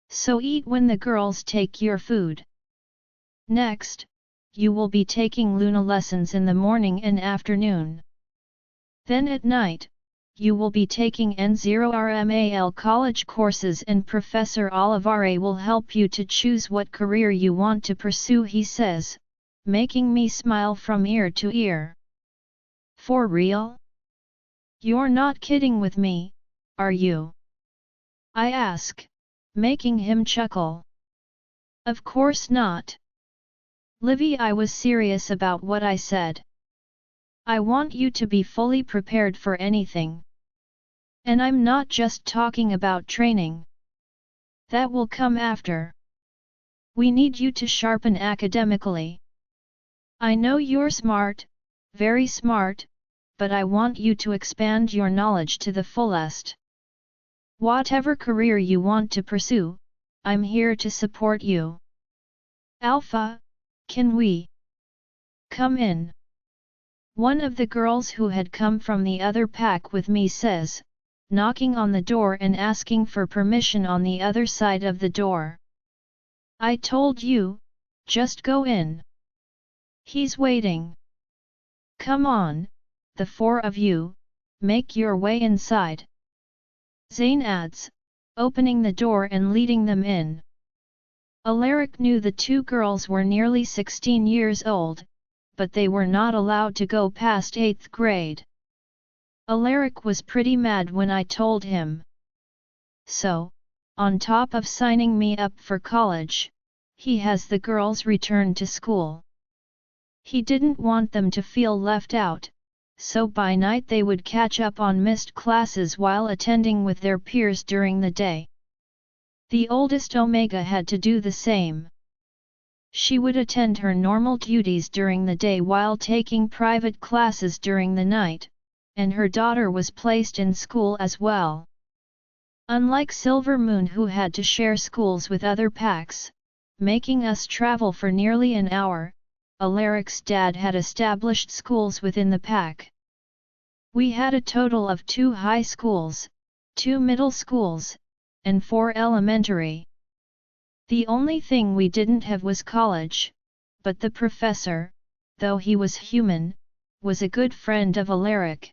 So eat when the girls take your food. Next, you will be taking Luna lessons in the morning and afternoon. Then at night, you will be taking N0RMAL college courses and Professor Olivia will help you to choose what career you want to pursue, he says, making me smile from ear to ear. For real? You're not kidding with me, are you? I ask, making him chuckle. Of course not. Livy, I was serious about what I said. I want you to be fully prepared for anything. And I'm not just talking about training. That will come after. We need you to sharpen academically. I know you're smart, very smart, but I want you to expand your knowledge to the fullest. Whatever career you want to pursue, I'm here to support you. Alpha, can we come in? One of the girls who had come from the other pack with me says, knocking on the door and asking for permission on the other side of the door. I told you, just go in. He's waiting. Come on, the four of you, make your way inside. Zane adds, opening the door and leading them in. Alaric knew the two girls were nearly 16 years old, but they were not allowed to go past 8th grade. Alaric was pretty mad when I told him. So, on top of signing me up for college, he has the girls return to school. He didn't want them to feel left out, so by night they would catch up on missed classes while attending with their peers during the day. The oldest Omega had to do the same. She would attend her normal duties during the day while taking private classes during the night, and her daughter was placed in school as well. Unlike Silver Moon, who had to share schools with other packs, making us travel for nearly an hour, Alaric's dad had established schools within the pack. We had a total of 2 high schools, 2 middle schools, and 4 elementary. The only thing we didn't have was college, but the professor, though he was human, was a good friend of Alaric.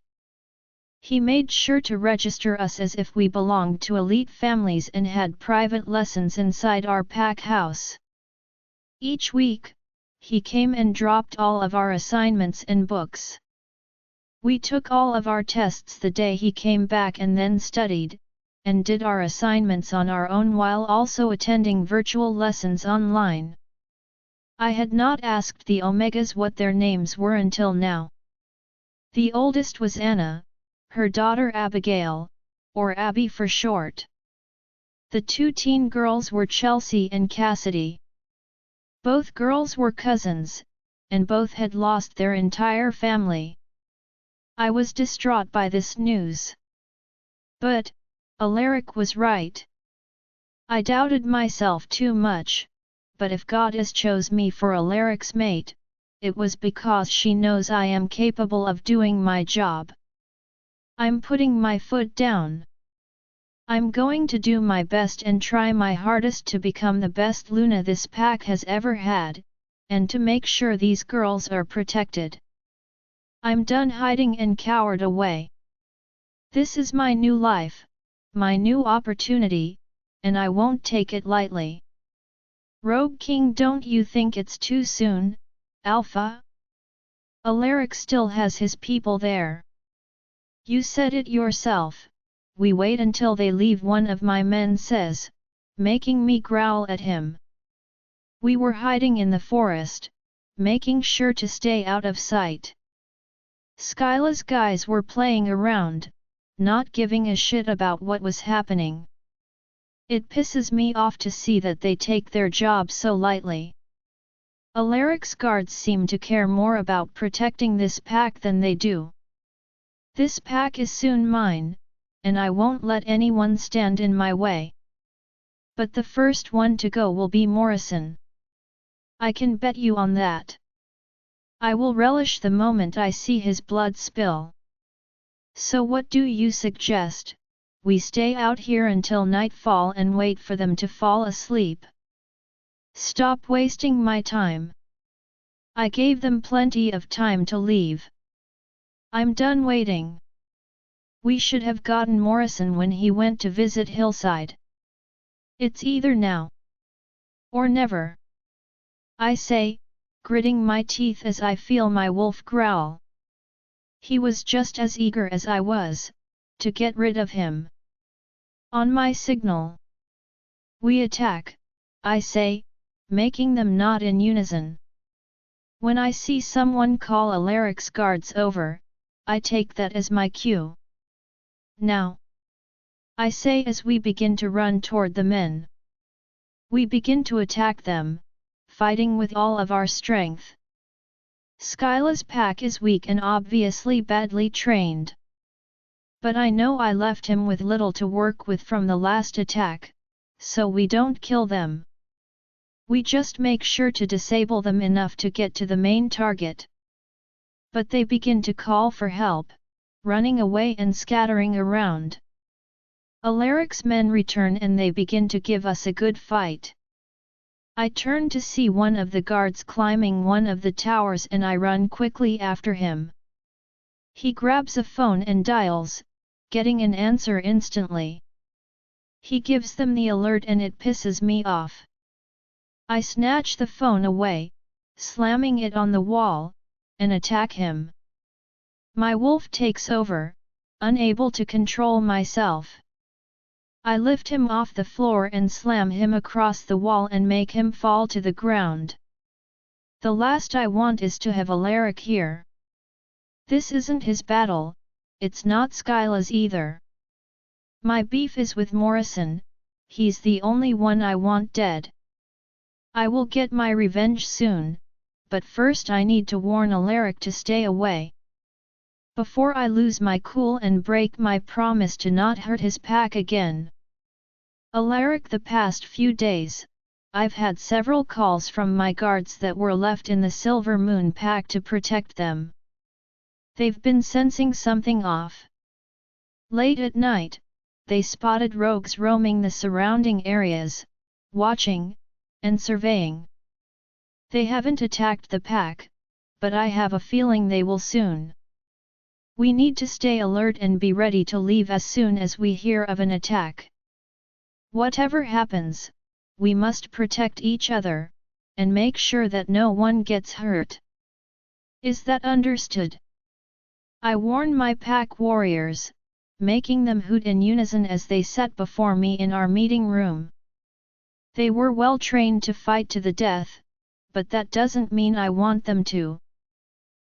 He made sure to register us as if we belonged to elite families and had private lessons inside our pack house. Each week, he came and dropped all of our assignments and books. We took all of our tests the day he came back and then studied, and did our assignments on our own while also attending virtual lessons online. I had not asked the Omegas what their names were until now. The oldest was Anna, her daughter Abigail, or Abby for short. The 2 teen girls were Chelsea and Cassidy. Both girls were cousins, and both had lost their entire family. I was distraught by this news. But, Alaric was right. I doubted myself too much, but if Goddess chose me for Alaric's mate, it was because she knows I am capable of doing my job. I'm putting my foot down. I'm going to do my best and try my hardest to become the best Luna this pack has ever had, and to make sure these girls are protected. I'm done hiding and cowered away. This is my new life, my new opportunity, and I won't take it lightly. Rogue King, don't you think it's too soon, Alpha? Alaric still has his people there. You said it yourself, we wait until they leave, one of my men says, making me growl at him. We were hiding in the forest, making sure to stay out of sight. Skyla's guys were playing around, not giving a shit about what was happening. It pisses me off to see that they take their job so lightly. Alaric's guards seem to care more about protecting this pack than they do. This pack is soon mine, and I won't let anyone stand in my way. But the first one to go will be Morrison. I can bet you on that. I will relish the moment I see his blood spill. So what do you suggest? We stay out here until nightfall and wait for them to fall asleep. Stop wasting my time. I gave them plenty of time to leave. I'm done waiting. We should have gotten Morrison when he went to visit Hillside. It's either now or never. I say, gritting my teeth as I feel my wolf growl. He was just as eager as I was, to get rid of him. On my signal. We attack, I say, making them nod in unison. When I see someone call Alaric's guards over, I take that as my cue. Now, I say as we begin to run toward the men. We begin to attack them, fighting with all of our strength. Skyla's pack is weak and obviously badly trained. But I know I left him with little to work with from the last attack, so we don't kill them. We just make sure to disable them enough to get to the main target. But they begin to call for help, running away and scattering around. Alaric's men return and they begin to give us a good fight. I turn to see one of the guards climbing one of the towers and I run quickly after him. He grabs a phone and dials, getting an answer instantly. He gives them the alert and it pisses me off. I snatch the phone away, slamming it on the wall, and attack him. My wolf takes over, unable to control myself. I lift him off the floor and slam him across the wall and make him fall to the ground. The last I want is to have Alaric here. This isn't his battle, it's not Skyla's either. My beef is with Morrison, he's the only one I want dead. I will get my revenge soon, but first I need to warn Alaric to stay away. Before I lose my cool and break my promise to not hurt his pack again. Alaric, the past few days, I've had several calls from my guards that were left in the Silver Moon pack to protect them. They've been sensing something off. Late at night, they spotted rogues roaming the surrounding areas, watching and surveying. They haven't attacked the pack, but I have a feeling they will soon. We need to stay alert and be ready to leave as soon as we hear of an attack. Whatever happens, we must protect each other, and make sure that no one gets hurt. Is that understood? I warn my pack warriors, making them hoot in unison as they sat before me in our meeting room. They were well trained to fight to the death, but that doesn't mean I want them to.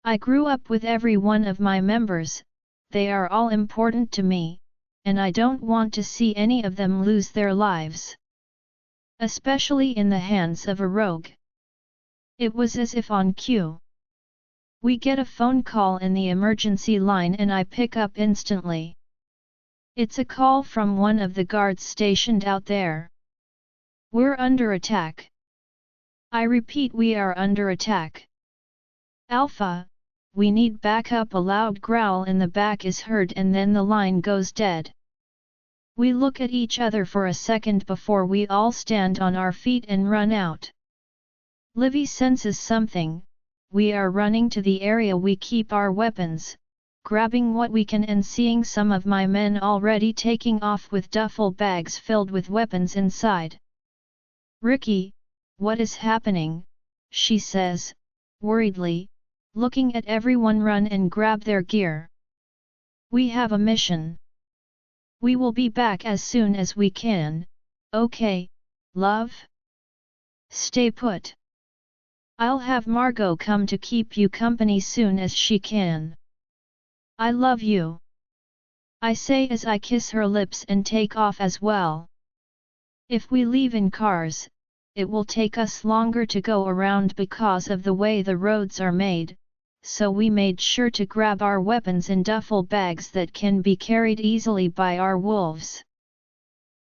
I grew up with every one of my members, they are all important to me, and I don't want to see any of them lose their lives. Especially in the hands of a rogue. It was as if on cue. We get a phone call in the emergency line and I pick up instantly. It's a call from one of the guards stationed out there. We're under attack. I repeat, we are under attack. Alpha, we need backup. A loud growl in the back is heard and then the line goes dead. We look at each other for a second before we all stand on our feet and run out. Livy senses something. We are running to the area we keep our weapons, grabbing what we can and seeing some of my men already taking off with duffel bags filled with weapons inside. "Ricky, what is happening?" she says, worriedly, looking at everyone run and grab their gear. "We have a mission. We will be back as soon as we can, okay, love? Stay put. I'll have Margot come to keep you company soon as she can. I love you," I say as I kiss her lips and take off as well. If we leave in cars, it will take us longer to go around because of the way the roads are made, so we made sure to grab our weapons in duffel bags that can be carried easily by our wolves.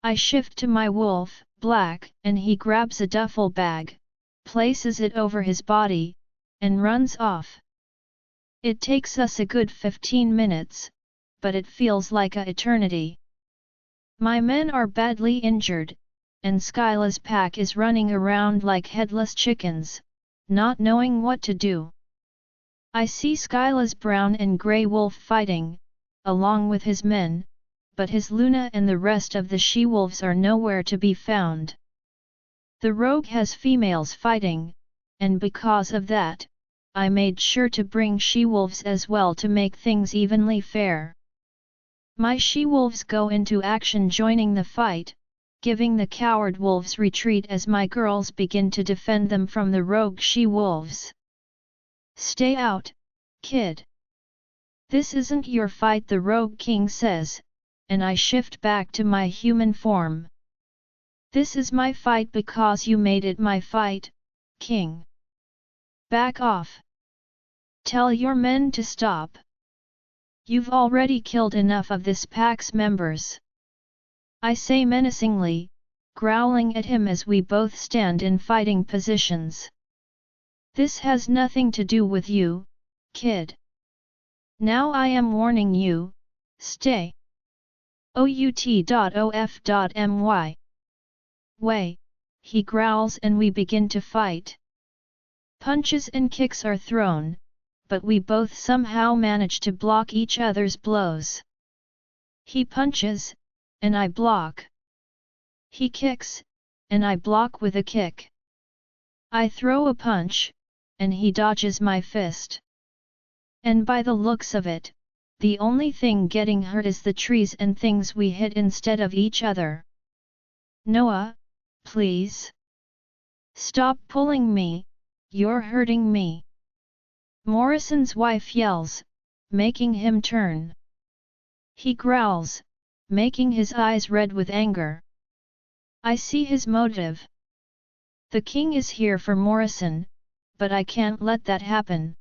I shift to my wolf, Black, and he grabs a duffel bag, places it over his body, and runs off. It takes us a good 15 minutes, but it feels like an eternity. My men are badly injured, and Skyla's pack is running around like headless chickens, not knowing what to do. I see Skyla's brown and grey wolf fighting, along with his men, but his Luna and the rest of the she-wolves are nowhere to be found. The rogue has females fighting, and because of that, I made sure to bring she-wolves as well to make things evenly fair. My she-wolves go into action joining the fight, giving the coward wolves retreat as my girls begin to defend them from the rogue she-wolves. "Stay out, kid. This isn't your fight," the rogue king says, and I shift back to my human form. "This is my fight because you made it my fight, king. Back off. Tell your men to stop. You've already killed enough of this pack's members," I say menacingly, growling at him as we both stand in fighting positions. "This has nothing to do with you, kid. Now I am warning you, stay. out.of.my. Way," he growls and we begin to fight. Punches and kicks are thrown, but we both somehow manage to block each other's blows. He punches, and I block. He kicks, and I block with a kick. I throw a punch, and he dodges my fist. And by the looks of it, the only thing getting hurt is the trees and things we hit instead of each other. "Noah, please. Stop pulling me, you're hurting me," Morrison's wife yells, making him turn. He growls, making his eyes red with anger. I see his motive. The king is here for Morrison, but I can't let that happen.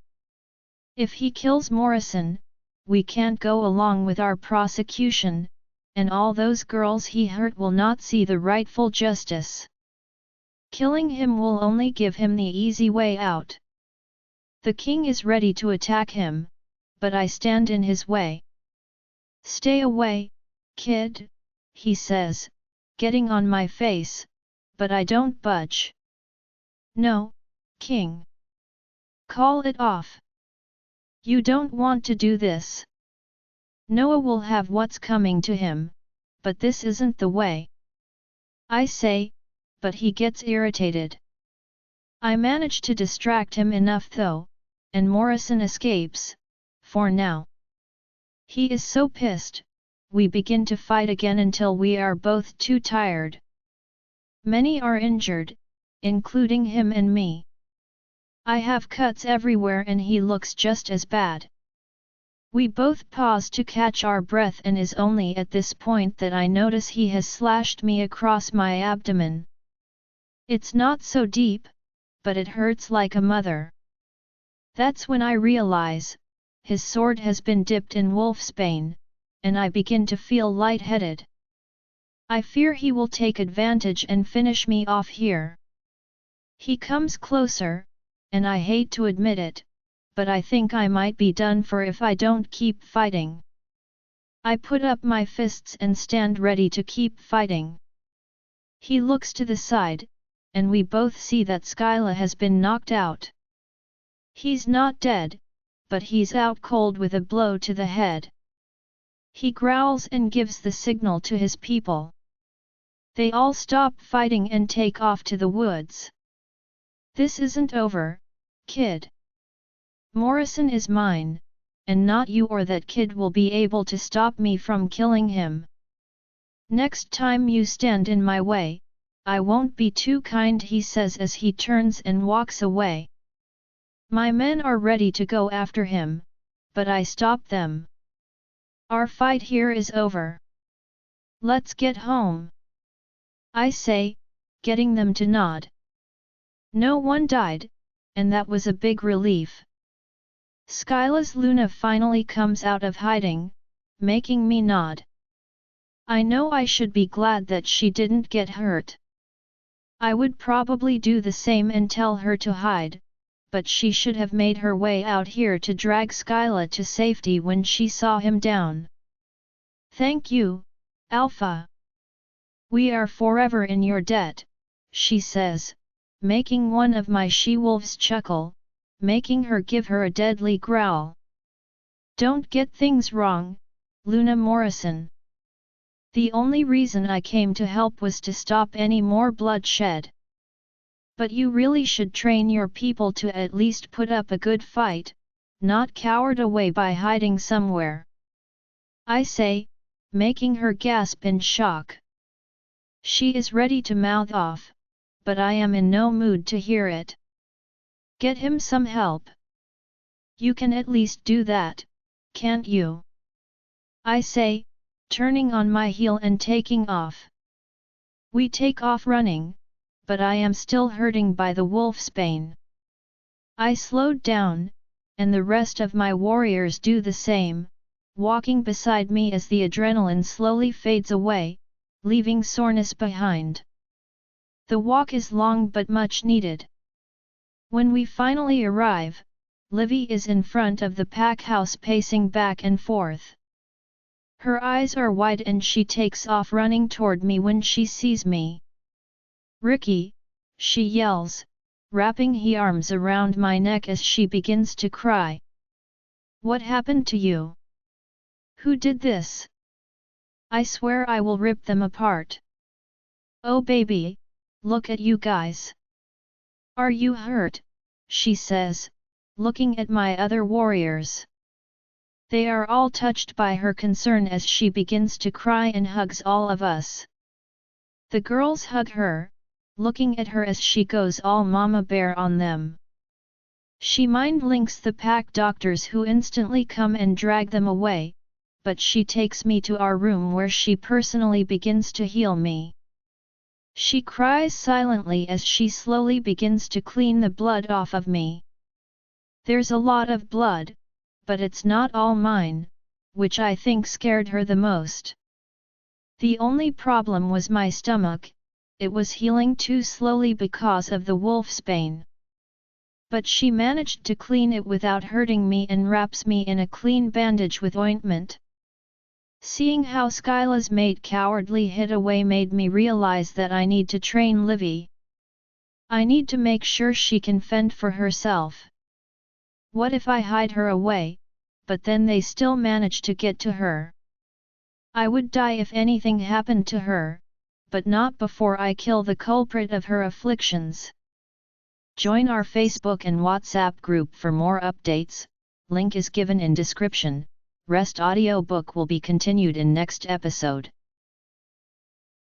If he kills Morrison, we can't go along with our prosecution, and all those girls he hurt will not see the rightful justice. Killing him will only give him the easy way out. The king is ready to attack him, but I stand in his way. "Stay away, kid," he says, getting on my face, but I don't budge. "No, king. Call it off. You don't want to do this. Noah will have what's coming to him, but this isn't the way," I say, but he gets irritated. I manage to distract him enough though, and Morrison escapes, for now. He is so pissed, we begin to fight again until we are both too tired. Many are injured, including him and me. I have cuts everywhere and he looks just as bad. We both pause to catch our breath and is only at this point that I notice he has slashed me across my abdomen. It's not so deep, but it hurts like a mother. That's when I realize, his sword has been dipped in wolfsbane, and I begin to feel lightheaded. I fear he will take advantage and finish me off here. He comes closer, and I hate to admit it, but I think I might be done for if I don't keep fighting. I put up my fists and stand ready to keep fighting. He looks to the side, and we both see that Skyla has been knocked out. He's not dead, but he's out cold with a blow to the head. He growls and gives the signal to his people. They all stop fighting and take off to the woods. This isn't over, kid. Morrison is mine, and not you, or that kid will be able to stop me from killing him. Next time you stand in my way, I won't be too kind, he says as he turns and walks away. My men are ready to go after him, but I stop them. Our fight here is over. Let's get home, I say, getting them to nod. No one died, and that was a big relief. Skyla's Luna finally comes out of hiding, making me nod. I know I should be glad that she didn't get hurt. I would probably do the same and tell her to hide, but she should have made her way out here to drag Skyla to safety when she saw him down. Thank you, Alpha. We are forever in your debt, she says, making one of my she-wolves chuckle, making her give her a deadly growl. Don't get things wrong, Luna Morrison. The only reason I came to help was to stop any more bloodshed. But you really should train your people to at least put up a good fight, not cowered away by hiding somewhere, I say, making her gasp in shock. She is ready to mouth off, but I am in no mood to hear it. Get him some help. You can at least do that, can't you? I say, turning on my heel and taking off. We take off running, but I am still hurting by the wolfsbane. I slowed down, and the rest of my warriors do the same, walking beside me as the adrenaline slowly fades away, leaving soreness behind. The walk is long but much needed. When we finally arrive, Livy is in front of the pack house pacing back and forth. Her eyes are wide and she takes off running toward me when she sees me. Ricky, she yells, wrapping her arms around my neck as she begins to cry. What happened to you? Who did this? I swear I will rip them apart. Oh baby, look at you guys. Are you hurt? She says, looking at my other warriors. They are all touched by her concern as she begins to cry and hugs all of us. The girls hug her, looking at her as she goes all mama bear on them. She mind links the pack doctors who instantly come and drag them away, but she takes me to our room where she personally begins to heal me. She cries silently as she slowly begins to clean the blood off of me. There's a lot of blood, but it's not all mine, which I think scared her the most. The only problem was my stomach, it was healing too slowly because of the wolfsbane. But she managed to clean it without hurting me and wraps me in a clean bandage with ointment. Seeing how Skyla's mate cowardly hid away made me realize that I need to train Livy. I need to make sure she can fend for herself. What if I hide her away, but then they still manage to get to her? I would die if anything happened to her, but not before I kill the culprit of her afflictions. Join our Facebook and WhatsApp group for more updates, link is given in description. Rest audiobook will be continued in next episode.